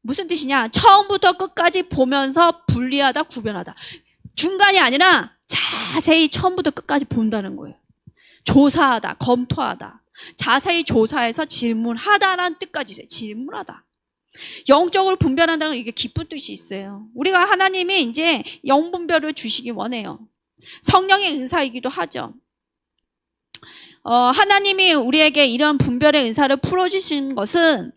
무슨 뜻이냐? 처음부터 끝까지 보면서 분리하다, 구별하다. 중간이 아니라 자세히 처음부터 끝까지 본다는 거예요. 조사하다, 검토하다. 자세히 조사해서 질문하다라는 뜻까지 있어요. 질문하다. 영적으로 분별한다는 건 이게 기쁜 뜻이 있어요. 우리가 하나님이 이제 영분별을 주시기 원해요. 성령의 은사이기도 하죠. 하나님이 우리에게 이런 분별의 은사를 풀어주신 것은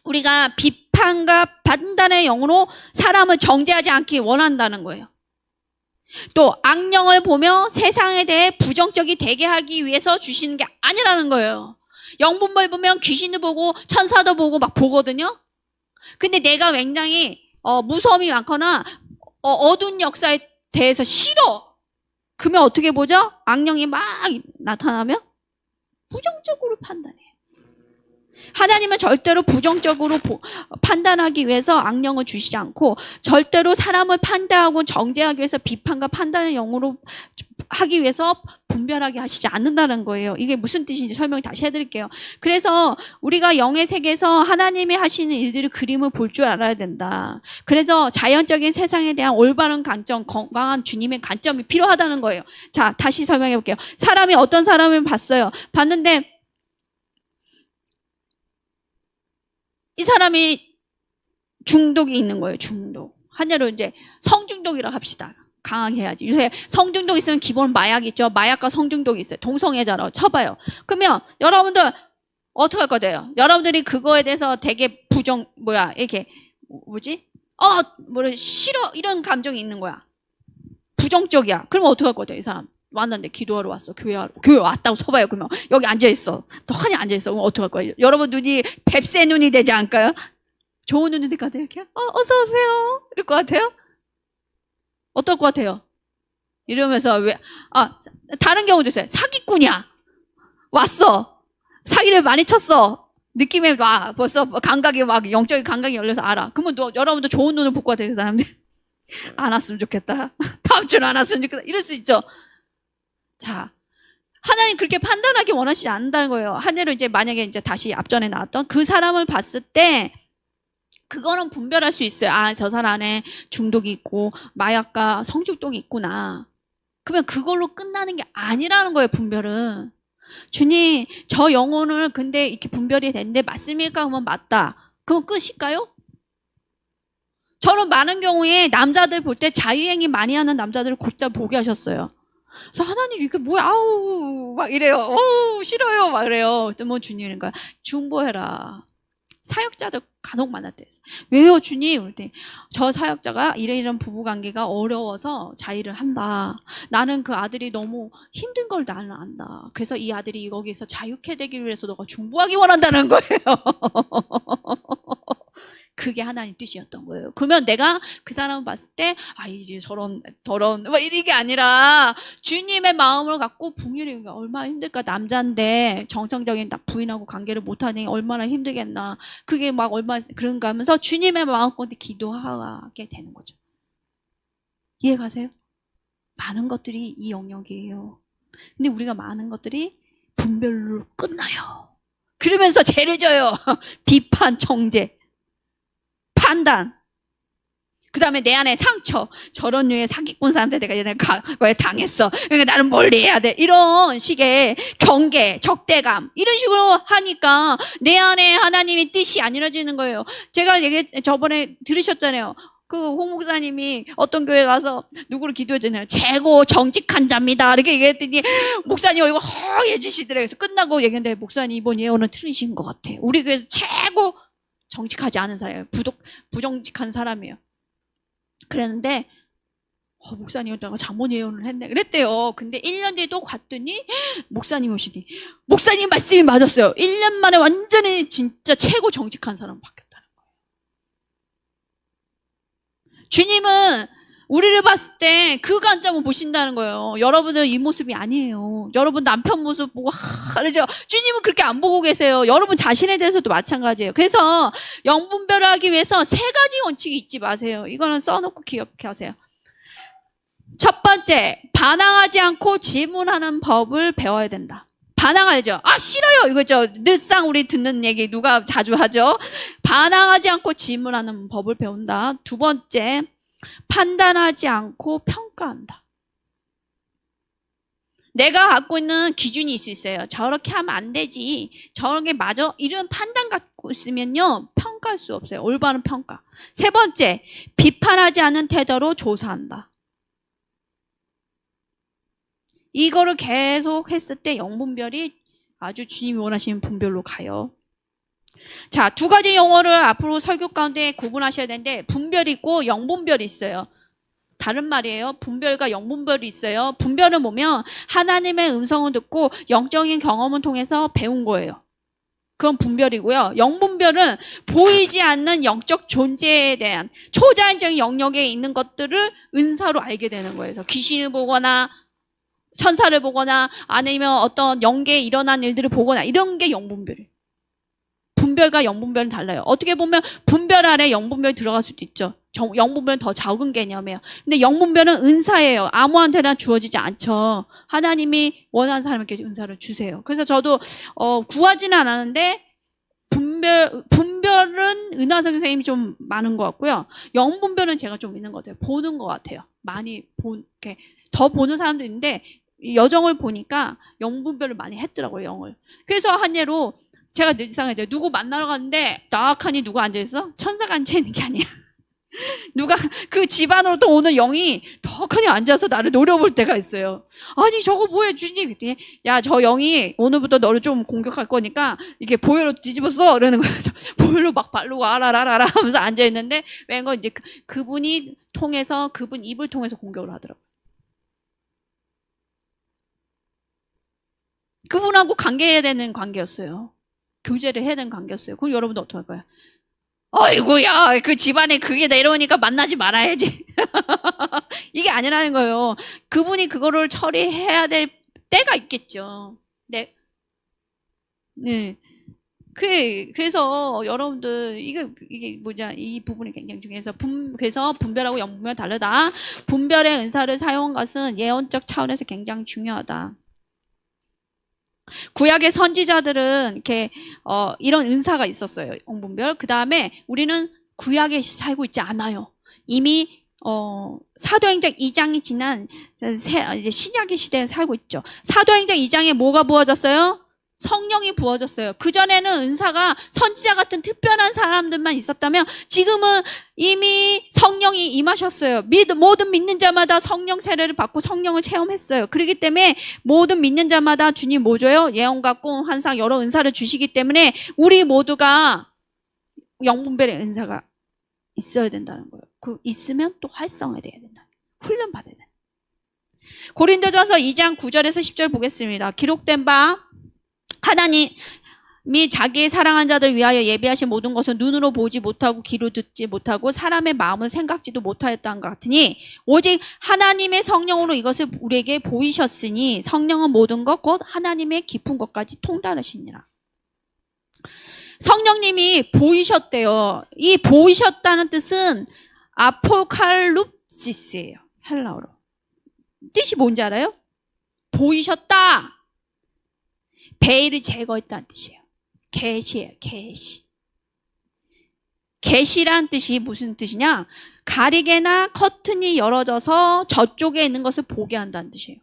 우리가 비판과 판단의 영으로 사람을 정죄하지 않기 원한다는 거예요. 또 악령을 보며 세상에 대해 부정적이 되게 하기 위해서 주시는 게 아니라는 거예요. 영분별 보면 귀신도 보고 천사도 보고 막 보거든요. 근데 내가 굉장히 무서움이 많거나 어두운 역사에 대해서 싫어. 그러면 어떻게 보죠? 악령이 막 나타나면 부정적으로 판단해요. 하나님은 절대로 부정적으로 판단하기 위해서 악령을 주시지 않고 절대로 사람을 판단하고 정죄하기 위해서 비판과 판단의 영으로 하기 위해서 분별하게 하시지 않는다는 거예요. 이게 무슨 뜻인지 설명 다시 해드릴게요. 그래서 우리가 영의 세계에서 하나님이 하시는 일들을 그림을 볼 줄 알아야 된다. 그래서 자연적인 세상에 대한 올바른 관점, 건강한 주님의 관점이 필요하다는 거예요. 자, 다시 설명해 볼게요. 사람이 어떤 사람을 봤어요. 봤는데 이 사람이 중독이 있는 거예요. 중독. 한예로 이제 성중독이라고 합시다. 강하게 해야지. 요새 성중독 있으면 기본 마약 있죠. 마약과 성중독이 있어요. 동성애자라고 쳐봐요. 그러면 여러분들 어떻게 할 거예요? 여러분들이 그거에 대해서 되게 이렇게 싫어 이런 감정이 있는 거야. 부정적이야. 그러면 어떻게 할 거예요? 이 사람 왔는데 기도하러 왔어. 교회 왔다고 쳐봐요. 그러면 여기 앉아있어. 떡하니 앉아있어. 그럼 어떡할 거예요? 여러분 눈이 뱁새 눈이 되지 않을까요? 좋은 눈이 될 것 같아요. 이렇게 어서 오세요. 이럴 것 같아요? 어떨 것 같아요? 이러면서 다른 경우도 있어요. 사기꾼이야. 왔어. 사기를 많이 쳤어. 느낌에 벌써 감각이 영적인 감각이 열려서 알아. 그러면 여러분도 좋은 눈을 볼 것 같아요. 그 사람들. 안 왔으면 좋겠다. 다음 주는 안 왔으면 좋겠다. 이럴 수 있죠. 자, 하나님 그렇게 판단하기 원하시지 않는다는 거예요. 한예로 이제 만약에 이제 다시 앞전에 나왔던 그 사람을 봤을 때 그거는 분별할 수 있어요. 아, 저 사람 안에 중독이 있고 마약과 성중독이 있구나. 그러면 그걸로 끝나는 게 아니라는 거예요. 분별은. 주님, 저 영혼을 근데 이렇게 분별이 됐는데 맞습니까? 그러면 맞다. 그럼 끝일까요? 저는 많은 경우에 남자들 볼 때 자유행위 많이 하는 남자들을 곧잘 보게 하셨어요. 그래서 하나님 이게 뭐야? 아우 막 이래요. 싫어요. 막 그래요. 뭐 주님인가 중보해라. 사역자들 간혹 만났대. 왜요, 주님? 그랬더니 저 사역자가 이런 부부관계가 어려워서 자의를 한다. 나는 그 아들이 너무 힘든 걸 나는 안다. 그래서 이 아들이 거기서 자유케 되기 위해서 너가 중보하기 원한다는 거예요. 그게 하나님 뜻이었던 거예요. 그러면 내가 그 사람을 봤을 때 이제 저런 막 이게 아니라 주님의 마음을 갖고 북유리 얼마나 힘들까. 남자인데 정성적인 부인하고 관계를 못하니 얼마나 힘들겠나. 그게 막 얼마나 그런가 하면서 주님의 마음 가운데 기도하게 되는 거죠. 이해가세요? 많은 것들이 이 영역이에요. 근데 우리가 많은 것들이 분별로 끝나요. 그러면서 죄를 져요. 비판, 정죄. 판단. 그 다음에 내 안에 상처. 저런 류의 사기꾼 사람한테 내가 예전에 과거에 당했어. 그러니까 나는 뭘 해야 돼. 이런 식의 경계, 적대감. 이런 식으로 하니까 내 안에 하나님의 뜻이 안 이루어지는 거예요. 제가 저번에 들으셨잖아요. 그 홍 목사님이 어떤 교회 가서 누구를 기도해주잖아요. 최고 정직한 자입니다. 이렇게 얘기했더니 목사님 얼굴 허해지시더래요. 그래서 끝나고 얘기했는데 목사님 이번 예언은 틀리신 것 같아. 우리 교회에서 최고 정직하지 않은 사람이에요. 부정직한 사람이에요. 그랬는데 목사님 내가 잘못 예언을 했네. 그랬대요. 근데 1년 뒤에 또 갔더니 목사님 오시니 목사님 말씀이 맞았어요. 1년 만에 완전히 진짜 최고 정직한 사람 바뀌었다는 거예요. 주님은 우리를 봤을 때 그 관점을 보신다는 거예요. 여러분은 이 모습이 아니에요. 여러분 남편 모습 보고 그러죠. 주님은 그렇게 안 보고 계세요. 여러분 자신에 대해서도 마찬가지예요. 그래서 영분별을 하기 위해서 3가지 원칙이 잊지 마세요. 이거는 써놓고 기억하세요. 첫 번째, 반항하지 않고 질문하는 법을 배워야 된다. 반항하죠. 싫어요. 이거죠. 늘상 우리 듣는 얘기 누가 자주 하죠. 반항하지 않고 질문하는 법을 배운다. 두 번째, 판단하지 않고 평가한다. 내가 갖고 있는 기준이 있을 수 있어요. 저렇게 하면 안 되지. 저런 게 맞아? 이런 판단 갖고 있으면요. 평가할 수 없어요. 올바른 평가. 세 번째, 비판하지 않은 태도로 조사한다. 이거를 계속 했을 때 영분별이 아주 주님이 원하시는 분별로 가요. 자, 두 가지 용어를 앞으로 설교 가운데 구분하셔야 되는데 분별이 있고 영분별이 있어요. 다른 말이에요. 분별과 영분별이 있어요. 분별은 뭐면 하나님의 음성을 듣고 영적인 경험을 통해서 배운 거예요. 그건 분별이고요. 영분별은 보이지 않는 영적 존재에 대한 초자연적인 영역에 있는 것들을 은사로 알게 되는 거예요. 그래서 귀신을 보거나 천사를 보거나 아니면 어떤 영계에 일어난 일들을 보거나 이런 게 영분별이에요. 분별과 영분별은 달라요. 어떻게 보면 분별 아래 영분별이 들어갈 수도 있죠. 영분별은 더 적은 개념이에요. 근데 영분별은 은사예요. 아무한테나 주어지지 않죠. 하나님이 원하는 사람에게 은사를 주세요. 그래서 저도 구하지는 않았는데 분별은 은하 선생님이 좀 많은 것 같고요. 영분별은 제가 좀 있는 것 같아요. 보는 것 같아요. 많이 이렇게 더 보는 사람도 있는데 여정을 보니까 영분별을 많이 했더라고요. 영을. 그래서 한 예로 제가 늘 이상해요. 누구 만나러 갔는데 나악하니 누가 앉아있어? 천사가 앉아있는 게 아니야. 누가 그 집안으로 또 오는 영이 덕하니 앉아서 나를 노려볼 때가 있어요. 아니 저거 뭐야 주님 그랬더니 야 저 영이 오늘부터 너를 좀 공격할 거니까 이게 보혈로 뒤집었어 이러는 거예요. 그래서 보혈로 막 바르고 알아라라라 하면서 앉아있는데 왠가 이제 그분이 통해서 그분 입을 통해서 공격을 하더라고요. 그분하고 관계해야 되는 관계였어요. 교제를 해야 되는 관계였어요. 그럼 여러분도 어떡할 거예요? 어이구야 그 집안에 그게 내려오니까 만나지 말아야지. 이게 아니라는 거예요. 그분이 그거를 처리해야 될 때가 있겠죠. 네. 네. 그래서 여러분들 이게 뭐냐 이 부분이 굉장히 중요해서 그래서 분별하고 영분별 다르다. 분별의 은사를 사용한 것은 예언적 차원에서 굉장히 중요하다. 구약의 선지자들은 이렇게 이런 은사가 있었어요. 영분별. 그 다음에 우리는 구약에 살고 있지 않아요. 이미 사도행전 2장이 지난 이제 신약의 시대에 살고 있죠. 사도행전 2장에 뭐가 부어졌어요? 성령이 부어졌어요. 그전에는 은사가 선지자 같은 특별한 사람들만 있었다면 지금은 이미 성령이 임하셨어요. 모든 믿는 자마다 성령 세례를 받고 성령을 체험했어요. 그렇기 때문에 모든 믿는 자마다 주님 뭐 줘요? 예언과 꿈, 환상 여러 은사를 주시기 때문에 우리 모두가 영분별의 은사가 있어야 된다는 거예요. 그 있으면 또 활성화돼야 된다. 훈련 받아야 된다. 고린도전서 2장 9절에서 10절 보겠습니다. 기록된 바 하나님이 자기의 사랑한 자들 위하여 예비하신 모든 것은 눈으로 보지 못하고 귀로 듣지 못하고 사람의 마음을 생각지도 못하였다는 것 같으니 오직 하나님의 성령으로 이것을 우리에게 보이셨으니 성령은 모든 것 곧 하나님의 깊은 것까지 통달하시니라. 성령님이 보이셨대요. 이 보이셨다는 뜻은 아포칼룹시스예요. 헬라어로. 뜻이 뭔지 알아요? 보이셨다. 베일을 제거했다는 뜻이에요. 계시예요. 계시. 계시란 뜻이 무슨 뜻이냐? 가리개나 커튼이 열어져서 저쪽에 있는 것을 보게 한다는 뜻이에요.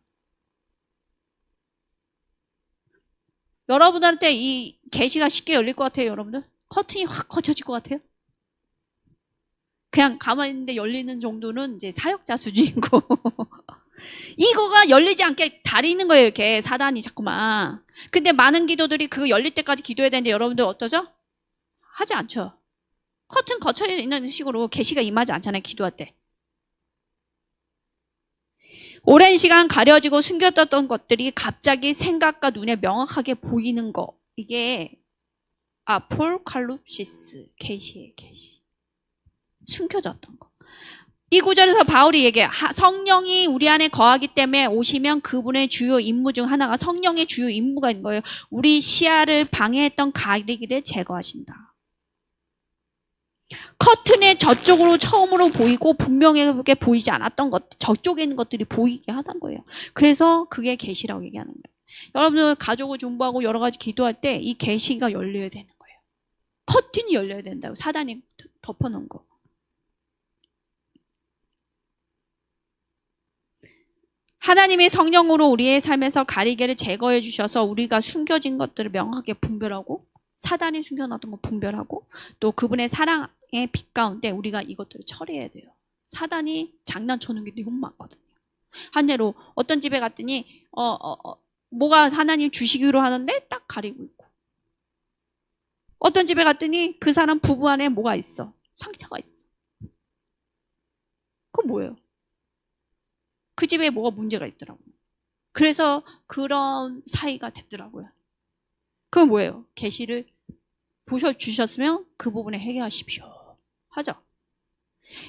여러분들한테 이 계시가 쉽게 열릴 것 같아요, 여러분들? 커튼이 확 거쳐질 것 같아요? 그냥 가만히 있는데 열리는 정도는 이제 사역자 수준이고 이거가 열리지 않게 다리는 거예요, 이렇게 사단이 자꾸만. 근데 많은 기도들이 그거 열릴 때까지 기도해야 되는데 여러분들 어떠죠? 하지 않죠. 커튼 거쳐 있는 식으로 계시가 임하지 않잖아요, 기도할 때. 오랜 시간 가려지고 숨겨뒀던 것들이 갑자기 생각과 눈에 명확하게 보이는 거. 이게 아폴칼룹시스, 계시의 계시. 숨겨졌던 거. 이 구절에서 바울이 얘기해요. 성령이 우리 안에 거하기 때문에 오시면 그분의 주요 임무 중 하나가 성령의 주요 임무가 있는 거예요. 우리 시야를 방해했던 가리기를 제거하신다. 커튼의 저쪽으로 처음으로 보이고 분명하게 보이지 않았던 것, 저쪽에 있는 것들이 보이게 하던 거예요. 그래서 그게 계시라고 얘기하는 거예요. 여러분들 가족을 중보하고 여러 가지 기도할 때 이 계시가 열려야 되는 거예요. 커튼이 열려야 된다고. 사단이 덮어놓은 거. 하나님의 성령으로 우리의 삶에서 가리개를 제거해 주셔서 우리가 숨겨진 것들을 명확하게 분별하고 사단이 숨겨놨던 거 분별하고 또 그분의 사랑의 빛 가운데 우리가 이것들을 처리해야 돼요. 사단이 장난쳐는 게 너무 많거든요. 한 예로 어떤 집에 갔더니 뭐가 하나님 주시기로 하는데 딱 가리고 있고 어떤 집에 갔더니 그 사람 부부 안에 뭐가 있어? 상처가 있어. 그건 뭐예요? 그 집에 뭐가 문제가 있더라고요. 그래서 그런 사이가 됐더라고요. 그건 뭐예요? 계시를 보셔주셨으면 그 부분에 해결하십시오. 하죠.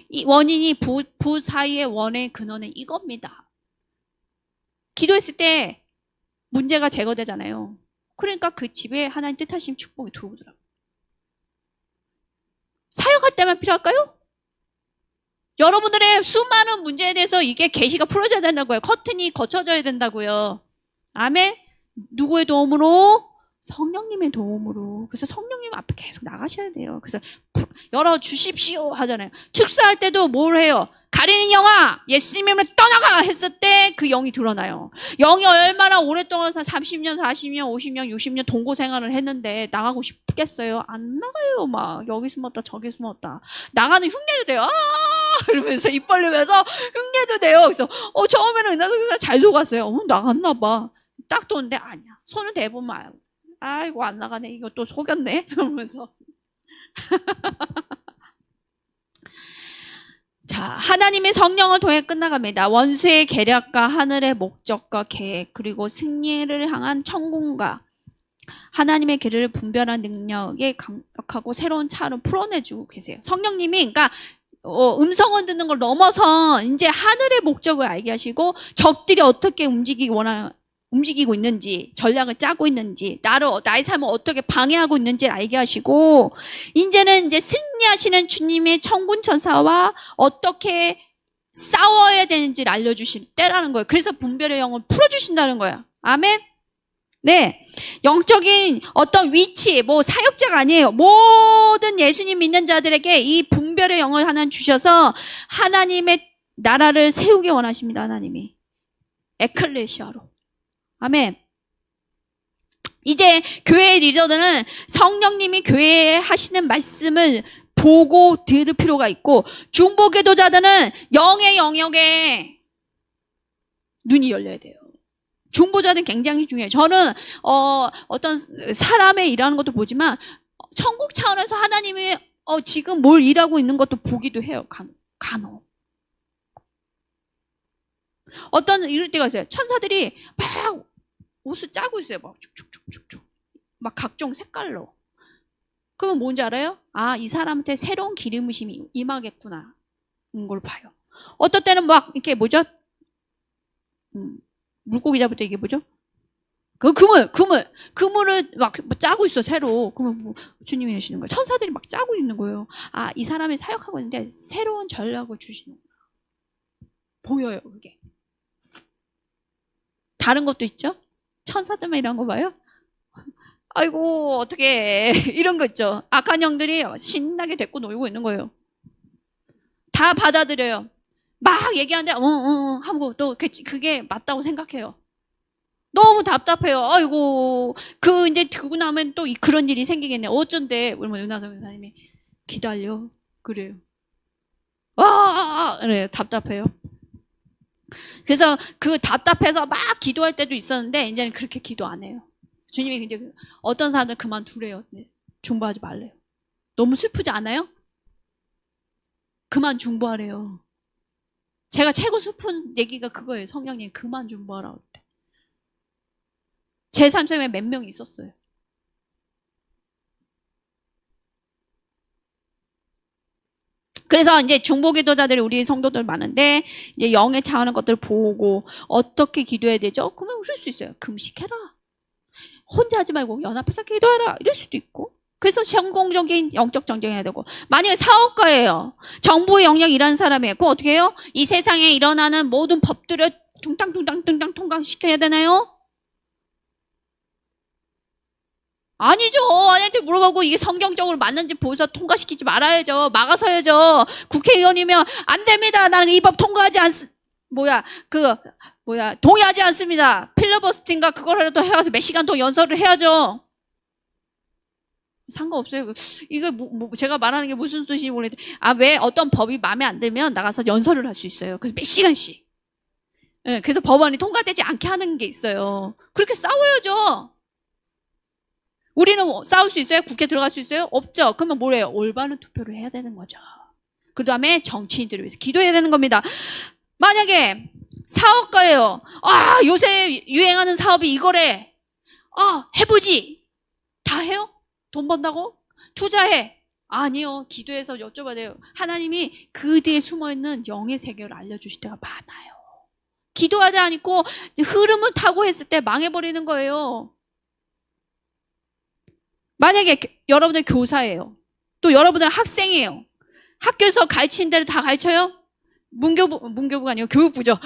이 원인이 부 사이의 원의 근원은 이겁니다. 기도했을 때 문제가 제거되잖아요. 그러니까 그 집에 하나님 뜻하신 축복이 들어오더라고요. 사역할 때만 필요할까요? 여러분들의 수많은 문제에 대해서 이게 계시가 풀어져야 된다고요. 커튼이 거쳐져야 된다고요. 아멘? 누구의 도움으로? 성령님의 도움으로. 그래서 성령님 앞에 계속 나가셔야 돼요. 그래서 열어주십시오 하잖아요. 축사할 때도 뭘 해요? 가리는 영아 예수님을 떠나가 했을 때 그 영이 드러나요. 영이 얼마나 오랫동안 30년, 40년, 50년, 60년 동고 생활을 했는데 나가고 싶겠어요? 안 나가요. 막 여기 숨었다 저기 숨었다. 나가는 흉내도 돼요. 아 이러면서 입 벌리면서 흉내도 돼요. 그래서 처음에는 은하선교사 잘 속았어요. 나갔나 봐. 딱 도는데 아니야. 손을 대보면 아이고 안 나가네. 이거 또 속였네. 이러면서 자, 하나님의 성령을 통해 끝나갑니다. 원수의 계략과 하늘의 목적과 계획 그리고 승리를 향한 천군과 하나님의 길을 분별한 능력에 강력하고 새로운 차를 풀어내주고 계세요. 성령님이 그러니까 음성을 듣는 걸 넘어서 이제 하늘의 목적을 알게 하시고 적들이 어떻게 움직이고 있는지 전략을 짜고 있는지 나의 삶을 어떻게 방해하고 있는지를 알게 하시고 이제는 이제 승리하시는 주님의 천군 천사와 어떻게 싸워야 되는지를 알려주실 때라는 거예요. 그래서 분별의 영을 풀어주신다는 거예요. 아멘. 네, 영적인 어떤 위치, 사역자가 아니에요. 모든 예수님 믿는 자들에게 이 분별의 영을 하나님 주셔서 하나님의 나라를 세우기 원하십니다. 하나님이 에클레시아로. 아멘. 이제 교회의 리더들은 성령님이 교회에 하시는 말씀을 보고 들을 필요가 있고 중보기도자들은 영의 영역에 눈이 열려야 돼요. 중보자는 굉장히 중요해요. 저는 어떤 사람의 일하는 것도 보지만 천국 차원에서 하나님이 지금 뭘 일하고 있는 것도 보기도 해요. 간혹. 어떤 이럴 때가 있어요. 천사들이 막 옷을 짜고 있어요. 막 쭉쭉쭉쭉쭉. 막 각종 색깔로. 그러면 뭔지 알아요? 이 사람한테 새로운 기름부심이 임하겠구나. 걸 봐요. 어떨 때는 막 이렇게 뭐죠? 물고기 잡을 때 이게 뭐죠? 그물을 막 짜고 있어, 새로. 그러면 주님이 하시는 거예요. 천사들이 막 짜고 있는 거예요. 이 사람이 사역하고 있는데 새로운 전략을 주시는 거예요. 보여요, 그게. 다른 것도 있죠? 천사들만 이런 거 봐요? 아이고 어떻게 이런 거 있죠. 악한 영들이 신나게 데리고 놀고 있는 거예요. 다 받아들여요. 막 얘기하는데 하고 또 그게 맞다고 생각해요. 너무 답답해요. 아이고 이제 듣고 나면 또 그런 일이 생기겠네. 어쩐데 그러면 은하성 교사님이 기다려. 그래요. 그래 답답해요. 그래서 그 답답해서 막 기도할 때도 있었는데 이제는 그렇게 기도 안 해요. 주님이 이제 어떤 사람들 그만두래요. 중보하지 말래요. 너무 슬프지 않아요? 그만 중보하래요. 제가 최고 슬픈 얘기가 그거예요. 성령님 그만 중보하라고. 제 삶 속에 몇 명이 있었어요. 그래서 이제 중보기도자들이 우리 성도들 많은데 이제 영에 차오는 것들을 보고 어떻게 기도해야 되죠? 그러면 우실 수 있어요. 금식해라. 혼자 하지 말고 연합해서 기도해라. 이럴 수도 있고. 그래서 성공적인 영적 전쟁해야 되고 만약에 사업가예요. 정부의 영역 일하는 사람이에요. 그럼 어떻게 해요? 이 세상에 일어나는 모든 법들을 둥땅 통과시켜야 되나요? 아니죠. 아내한테 물어보고 이게 성경적으로 맞는지 보고서 통과시키지 말아야죠. 막아서야죠. 국회의원이면 안 됩니다. 나는 이 법 통과하지 동의하지 않습니다. 필러버스팅가 그거라도 해가지고 몇 시간 더 연설을 해야죠. 상관없어요. 이거 제가 말하는 게 무슨 뜻인지 모르겠는데 왜 어떤 법이 마음에 안 들면 나가서 연설을 할 수 있어요. 그래서 몇 시간씩. 네, 그래서 법안이 통과되지 않게 하는 게 있어요. 그렇게 싸워야죠. 우리는 싸울 수 있어요? 국회 들어갈 수 있어요? 없죠. 그러면 뭐래요? 올바른 투표를 해야 되는 거죠. 그 다음에 정치인들을 위해서 기도해야 되는 겁니다. 만약에 사업가예요. 아, 요새 유행하는 사업이 이거래. 해보지. 다 해요? 돈 번다고? 투자해. 아니요. 기도해서 여쭤봐야 돼요. 하나님이 그 뒤에 숨어있는 영의 세계를 알려주실 때가 많아요. 기도하지 않고 흐름을 타고 했을 때 망해버리는 거예요. 만약에 여러분들 교사예요. 또 여러분들 학생이에요. 학교에서 가르치는 대로 다 가르쳐요? 문교부가 아니고 교육부죠.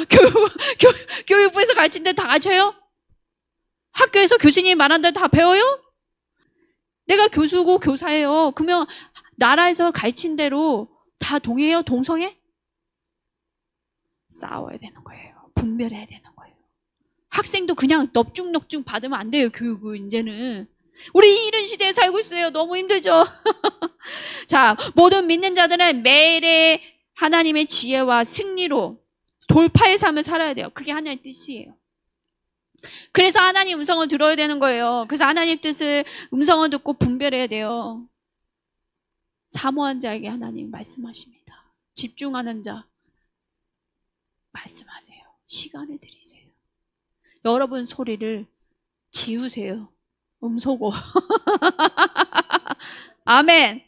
교육부에서 가르치는 대로 다 가르쳐요? 학교에서 교수님이 말한 대로 다 배워요? 내가 교수고 교사예요. 그러면 나라에서 가르친 대로 다 동의해요? 동성해? 싸워야 되는 거예요. 분별해야 되는 거예요. 학생도 그냥 넙죽넙죽 받으면 안 돼요. 교육은 이제는. 우리 이런 시대에 살고 있어요. 너무 힘들죠. 자, 모든 믿는 자들은 매일의 하나님의 지혜와 승리로 돌파의 삶을 살아야 돼요. 그게 하나님의 뜻이에요. 그래서 하나님 음성을 들어야 되는 거예요. 그래서 하나님 뜻을 음성을 듣고 분별해야 돼요. 사모한 자에게 하나님 말씀하십니다. 집중하는 자 말씀하세요. 시간을 드리세요. 여러분 소리를 지우세요. 음소거. 아멘.